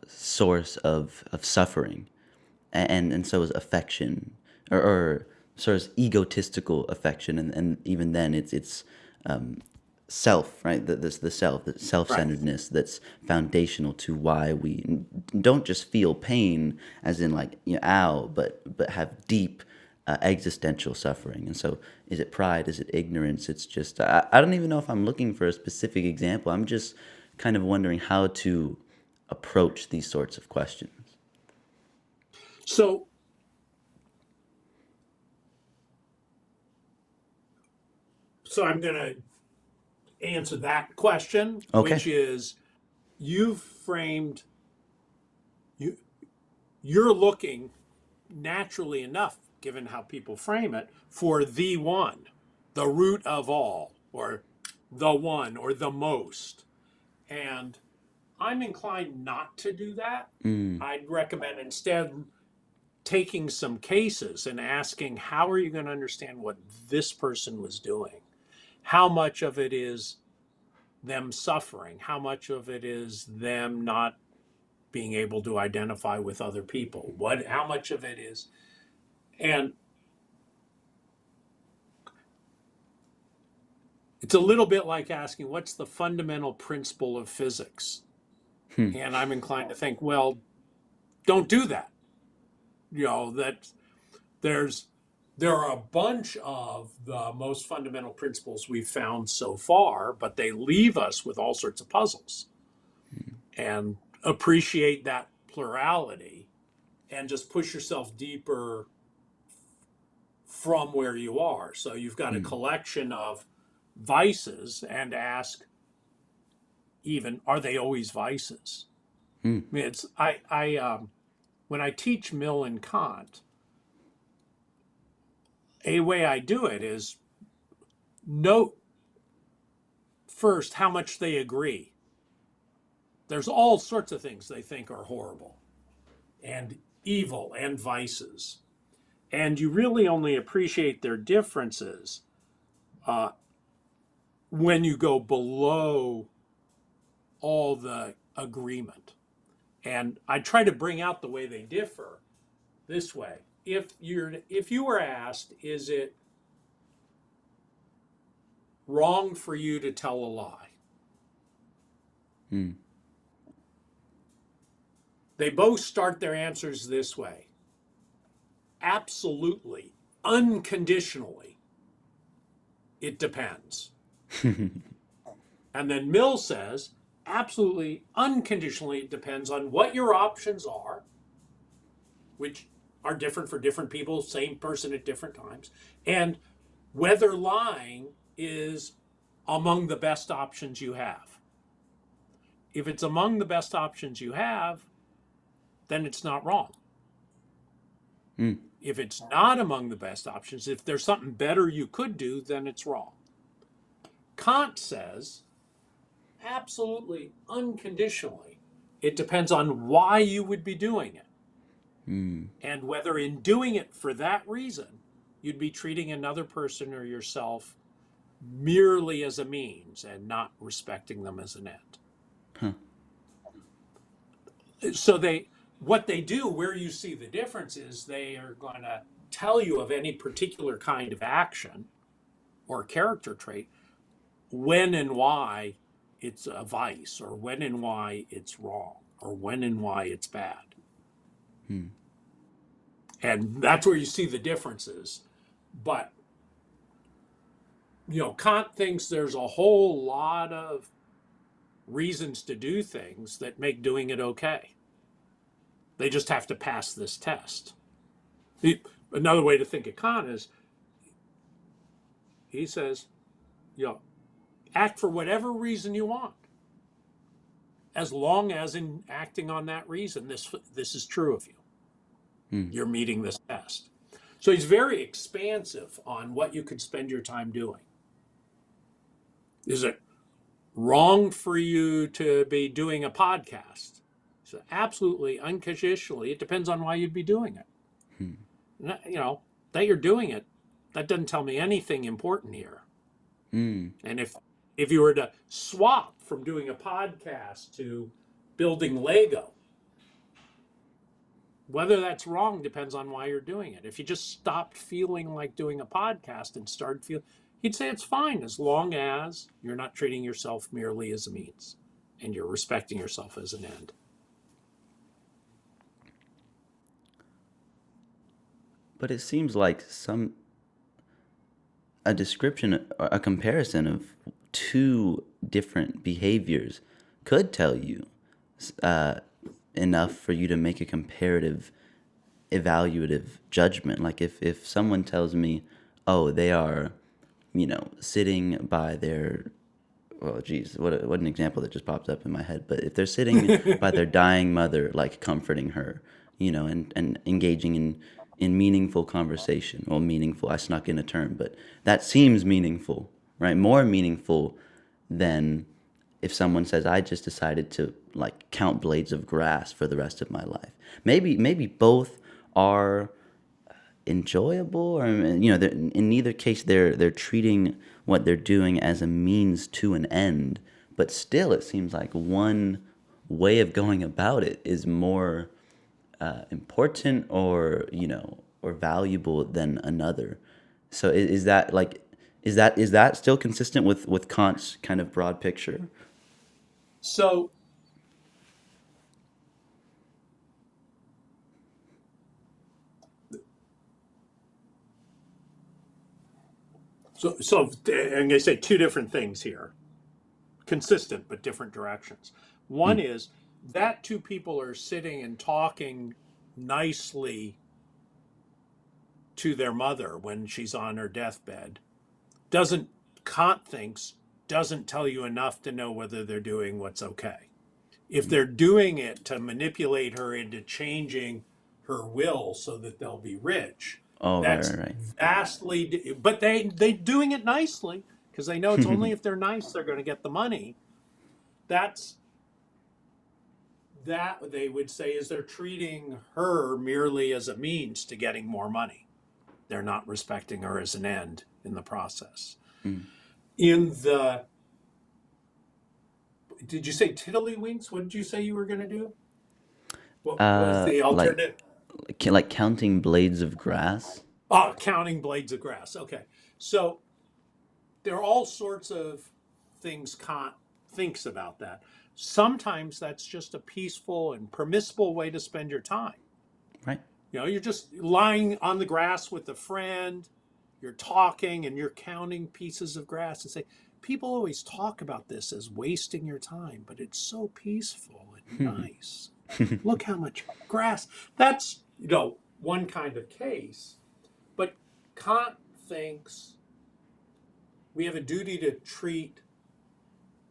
source of suffering, and so is affection, or sort of egotistical affection, and even then it's self, right? The self, the right, self-centeredness that's foundational to why we don't just feel pain, as in like, ow, but have deep existential suffering. And so, is it pride? Is it ignorance? It's just I don't even know if I'm looking for a specific example. I'm just kind of wondering how to approach these sorts of questions. so so I'm going to answer that question, Okay. which is you've framed you you're looking naturally enough, given how people frame it, for the one, the root of all, or the one, or the most. And I'm inclined not to do that. I'd recommend instead taking some cases and asking, how are you going to understand what this person was doing? How much of it is them suffering? How much of it is them not being able to identify with other people? How much of it is, and it's a little bit like asking, what's the fundamental principle of physics? And I'm inclined to think, well, don't do that. That there's there are a bunch of the most fundamental principles we've found so far, but they leave us with all sorts of puzzles. And appreciate that plurality and just push yourself deeper from where you are. So you've got a collection of vices and ask, even, are they always vices? I mean, when I teach Mill and Kant, a way I do it is note first how much they agree. There's all sorts of things they think are horrible and evil and vices. And you really only appreciate their differences uh, when you go below all the agreement. And I try to bring out the way they differ this way. If you were asked, is it wrong for you to tell a lie? They both start their answers this way: absolutely, unconditionally, it depends. And then Mill says, absolutely, unconditionally, it depends on what your options are, which are different for different people, same person at different times, and whether lying is among the best options you have. If it's among the best options you have, then it's not wrong. If it's not among the best options, if there's something better you could do, then it's wrong. Kant says, absolutely unconditionally, it depends on why you would be doing it. And whether in doing it for that reason, you'd be treating another person or yourself merely as a means and not respecting them as an end. Huh. So what they do, where you see the difference is they are going to tell you of any particular kind of action or character trait, when and why it's a vice, or when and why it's wrong, or when and why it's bad. And that's where you see the differences. But, Kant thinks there's a whole lot of reasons to do things that make doing it okay. They just have to pass this test. Another way to think of Kant is, he says, act for whatever reason you want, as long as in acting on that reason, this is true of you. You're meeting this test. So he's very expansive on what you could spend your time doing. Is it wrong for you to be doing a podcast? So absolutely, unconditionally, it depends on why you'd be doing it. That you're doing it, that doesn't tell me anything important here. And if you were to swap from doing a podcast to building Lego, whether that's wrong depends on why you're doing it. If you just stopped feeling like doing a podcast and started feeling, he'd say it's fine as long as you're not treating yourself merely as a means and you're respecting yourself as an end. But it seems like a description, a comparison of two different behaviors could tell you enough for you to make a comparative, evaluative judgment. Like if someone tells me, oh, they are, sitting by their, well, geez, what an example that just popped up in my head. But if they're sitting by their dying mother, like comforting her, and engaging in meaningful conversation. Well, meaningful, I snuck in a term, but that seems meaningful, right? More meaningful than if someone says, I just decided to like count blades of grass for the rest of my life. Maybe both are enjoyable, or in neither case they're treating what they're doing as a means to an end, but still it seems like one way of going about it is more important or valuable than another. So is that still consistent with Kant's kind of broad picture? So I'm going to say two different things here, consistent but different directions. One is that two people are sitting and talking nicely to their mother when she's on her deathbed. Kant thinks, doesn't tell you enough to know whether they're doing what's okay. If they're doing it to manipulate her into changing her will so that they'll be rich, Oh, that's right. vastly, but they doing it nicely because they know it's only if they're nice they're going to get the money. That they would say is they're treating her merely as a means to getting more money. They're not respecting her as an end in the process. Did you say tiddlywinks? What did you say you were going to do? What was the alternative? Like counting blades of grass. Oh, counting blades of grass. Okay. So there are all sorts of things Kant thinks about that. Sometimes that's just a peaceful and permissible way to spend your time. Right. You're just lying on the grass with a friend, you're talking and you're counting pieces of grass and say, people always talk about this as wasting your time, but it's so peaceful and nice. Look how much grass. That's, one kind of case. But Kant thinks we have a duty to treat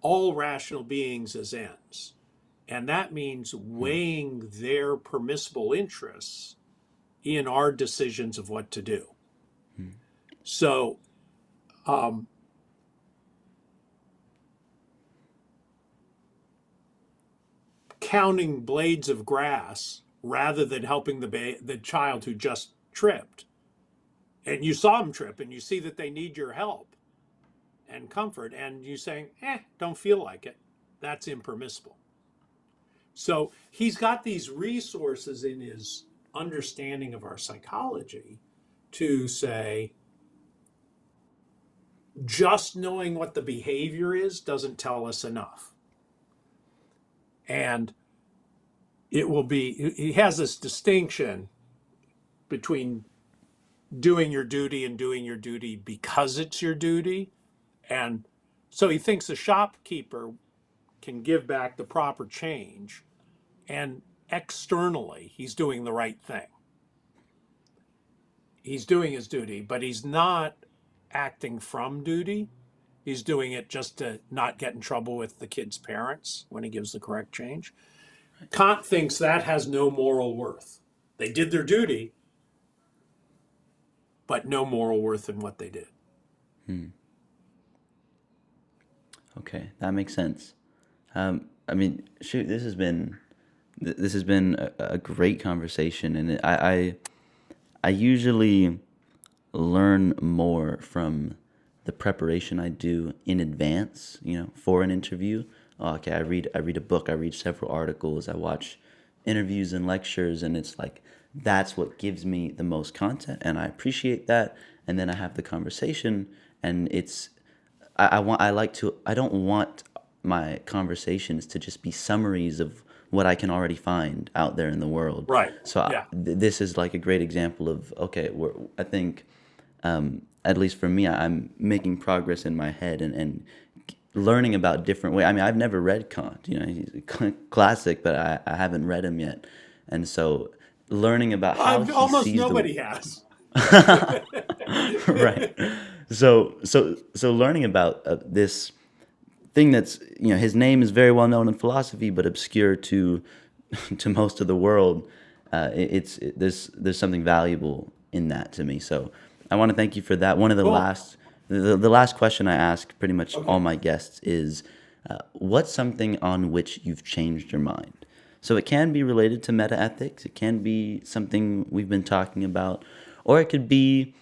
all rational beings as ends. And that means weighing their permissible interests in our decisions of what to do. So counting blades of grass rather than helping the child who just tripped. And you saw them trip and you see that they need your help and comfort, and you saying, don't feel like it. That's impermissible. So he's got these resources in his understanding of our psychology to say, just knowing what the behavior is doesn't tell us enough. And he has this distinction between doing your duty and doing your duty because it's your duty. And so he thinks the shopkeeper can give back the proper change, and externally he's doing the right thing. He's doing his duty, but he's not acting from duty. He's doing it just to not get in trouble with the kid's parents when he gives the correct change. Kant thinks that has no moral worth. They did their duty, but no moral worth in what they did. Okay, that makes sense. I mean, shoot, this has been a great conversation, and I usually learn more from the preparation I do in advance, for an interview. Okay, I read a book, I read several articles, I watch interviews and lectures, and it's like that's what gives me the most content, and I appreciate that. And then I have the conversation, and I don't want my conversations to just be summaries of what I can already find out there in the world. Right. So Yeah. this is like a great example of, okay, I think, at least for me, I'm making progress in my head and learning about different ways. I mean, I've never read Kant, he's a classic, but I haven't read him yet. And so learning about how he Almost sees nobody has. right. So learning about this thing that's, his name is very well known in philosophy, but obscure to to most of the world. There's something valuable in that to me. So I want to thank you for that. One of the Cool. the last question I ask pretty much Okay. all my guests is, what's something on which you've changed your mind? So it can be related to metaethics. It can be something we've been talking about, or it could be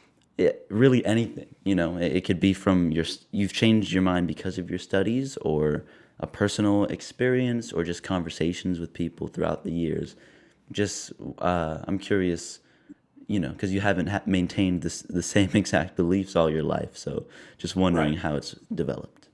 really anything. It could be from you've changed your mind because of your studies, or a personal experience, or just conversations with people throughout the years. Just I'm curious, because you haven't maintained the same exact beliefs all your life. So just wondering Right. how it's developed.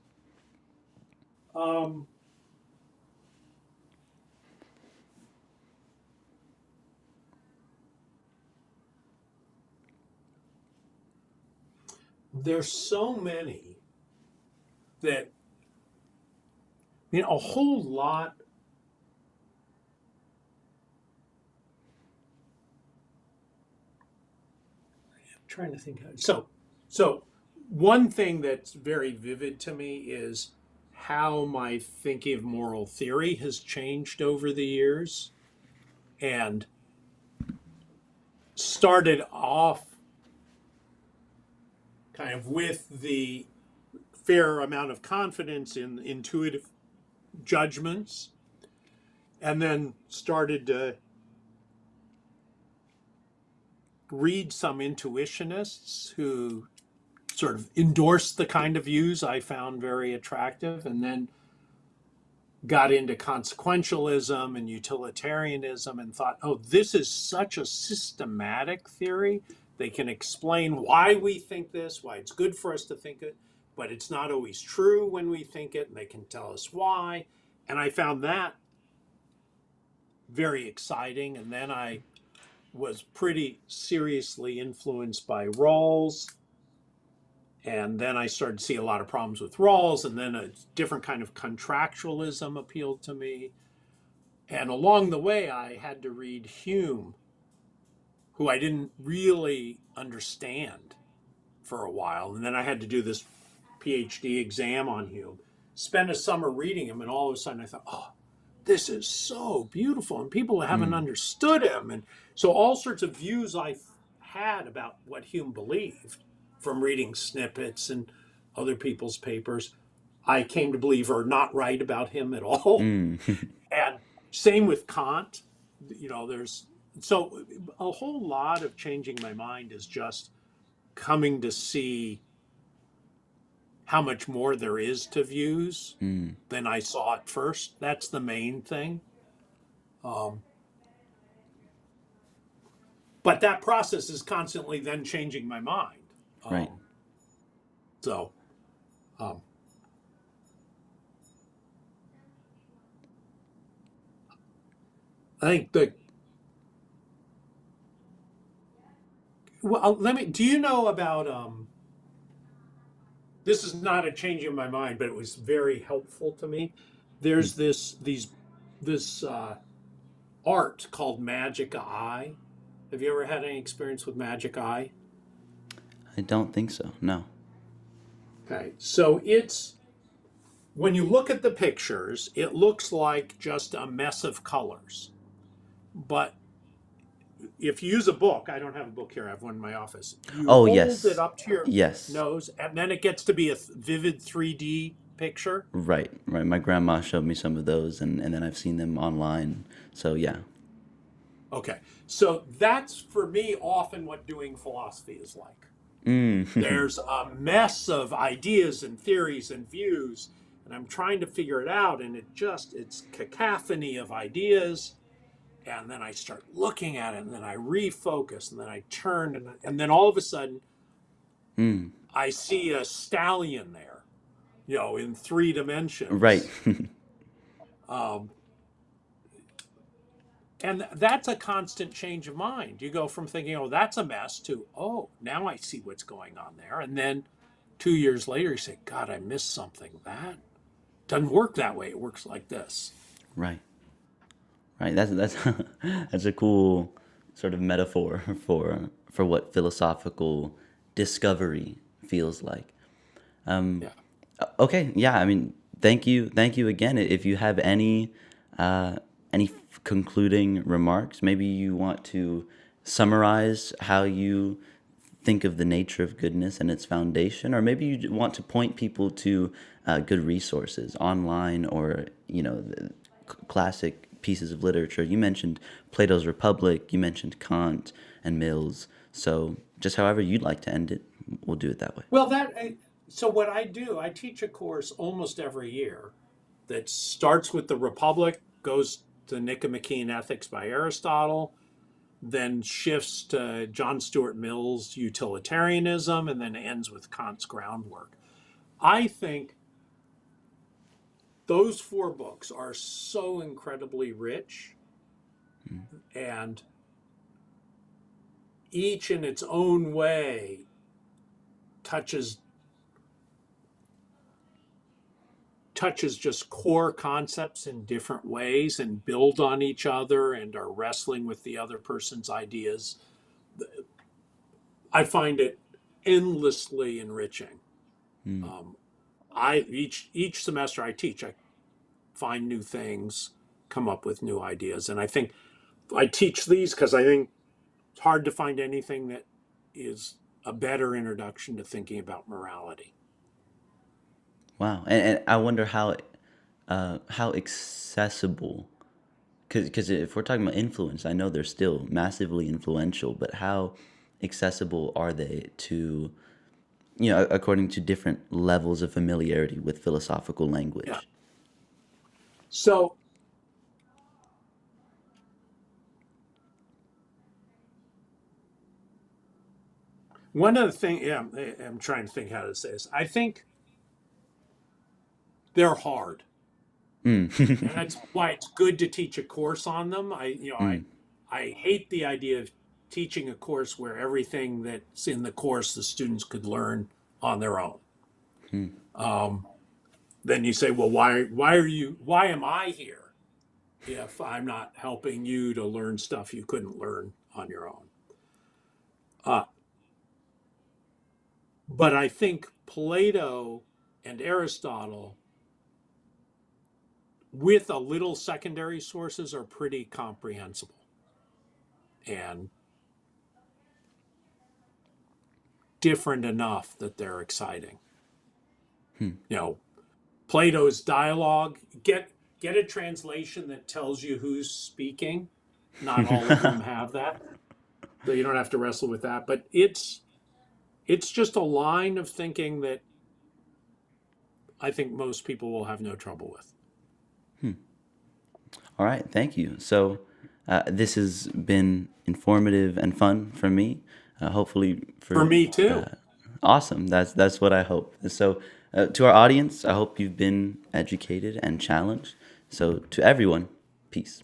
There's so many that, a whole lot. I'm trying to think. So one thing that's very vivid to me is how my thinking of moral theory has changed over the years, and started off kind of with the fair amount of confidence in intuitive judgments, and then started to read some intuitionists who sort of endorsed the kind of views I found very attractive, and then got into consequentialism and utilitarianism and thought, oh, this is such a systematic theory. They can explain why we think this, why it's good for us to think it, but it's not always true when we think it, and they can tell us why. And I found that very exciting. And then I was pretty seriously influenced by Rawls. And then I started to see a lot of problems with Rawls, and then a different kind of contractualism appealed to me. And along the way, I had to read Hume, who I didn't really understand for a while. And then I had to do this PhD exam on Hume, spent a summer reading him, and all of a sudden I thought, oh, this is so beautiful, and people haven't understood him. And so all sorts of views I had about what Hume believed from reading snippets and other people's papers, I came to believe are not right about him at all. And Same with Kant. There's so a whole lot of changing my mind is just coming to see how much more there is to views than I saw at first. That's the main thing. Um, but that process is constantly then changing my mind. Right. Um, so um, I think the well, let me. Do you know about? This is not a change in my mind, but it was very helpful to me. Mm. There's this art called magic eye. Have you ever had any experience with magic eye? I don't think so. No. Okay, so it's when you look at the pictures, it looks like just a mess of colors. But if you use a book, I don't have a book here, I have one in my office. You Oh, hold it yes. up to your Yes. nose, and then it gets to be a vivid 3D picture. Right. Right. My grandma showed me some of those, and then I've seen them online. So, yeah. Okay, so that's for me often what doing philosophy is like. Mm. There's a mess of ideas and theories and views, and I'm trying to figure it out, and it's cacophony of ideas. And then I start looking at it, and then I refocus, and then I turn, and then all of a sudden Mm. I see a stallion there, in three Right. dimensions. Um, and that's a constant change of mind. You go from thinking, oh, that's a mess, to, oh, now I see what's going on there. And then 2 years later, you say, God, I missed something. That doesn't work that way. It works like this. Right. Right. That's that's a cool sort of metaphor for what philosophical discovery feels like. Yeah. Okay, yeah, I mean, thank you again. If you have any concluding remarks, maybe you want to summarize how you think of the nature of goodness and its foundation, or maybe you want to point people to good resources online, or the classic pieces of literature. You mentioned Plato's Republic, you mentioned Kant and Mills. So just however you'd like to end it, we'll do it that way. Well, so what I do, I teach a course almost every year that starts with the Republic, goes to Nicomachean Ethics by Aristotle, then shifts to John Stuart Mill's utilitarianism, and then ends with Kant's groundwork. I think those four books are so incredibly rich, and each in its own way touches just core concepts in different ways and build on each other and are wrestling with the other person's ideas. I find it endlessly enriching. Mm. Um, I each semester I teach, I find new things, come up with new ideas, and I think I teach these because I think it's hard to find anything that is a better introduction to thinking about morality. Wow, and I wonder how accessible, because if we're talking about influence, I know they're still massively influential, but how accessible are they to, according to different levels of familiarity with philosophical Yeah. language? So one of the things, yeah, I'm trying to think how to say this. I think they're hard, and Mm. that's why it's good to teach a course on them. Mm. I hate the idea of teaching a course where everything that's in the course the students could learn on their own. Mm. Um, then you say, well, why am I here if I'm not helping you to learn stuff you couldn't learn on your own? Uh, but I think Plato and Aristotle, with a little secondary sources, are pretty comprehensible and different enough that they're exciting. Hmm. You know, Plato's dialogue, get a translation that tells you who's speaking. Not all of them have that, so you don't have to wrestle with that. But it's just a line of thinking that I think most people will have no trouble with. All right, thank you. So this has been informative and fun for me. Hopefully For for me too. awesome. That's what I hope. So to our audience, I hope you've been educated and challenged. So to everyone, peace.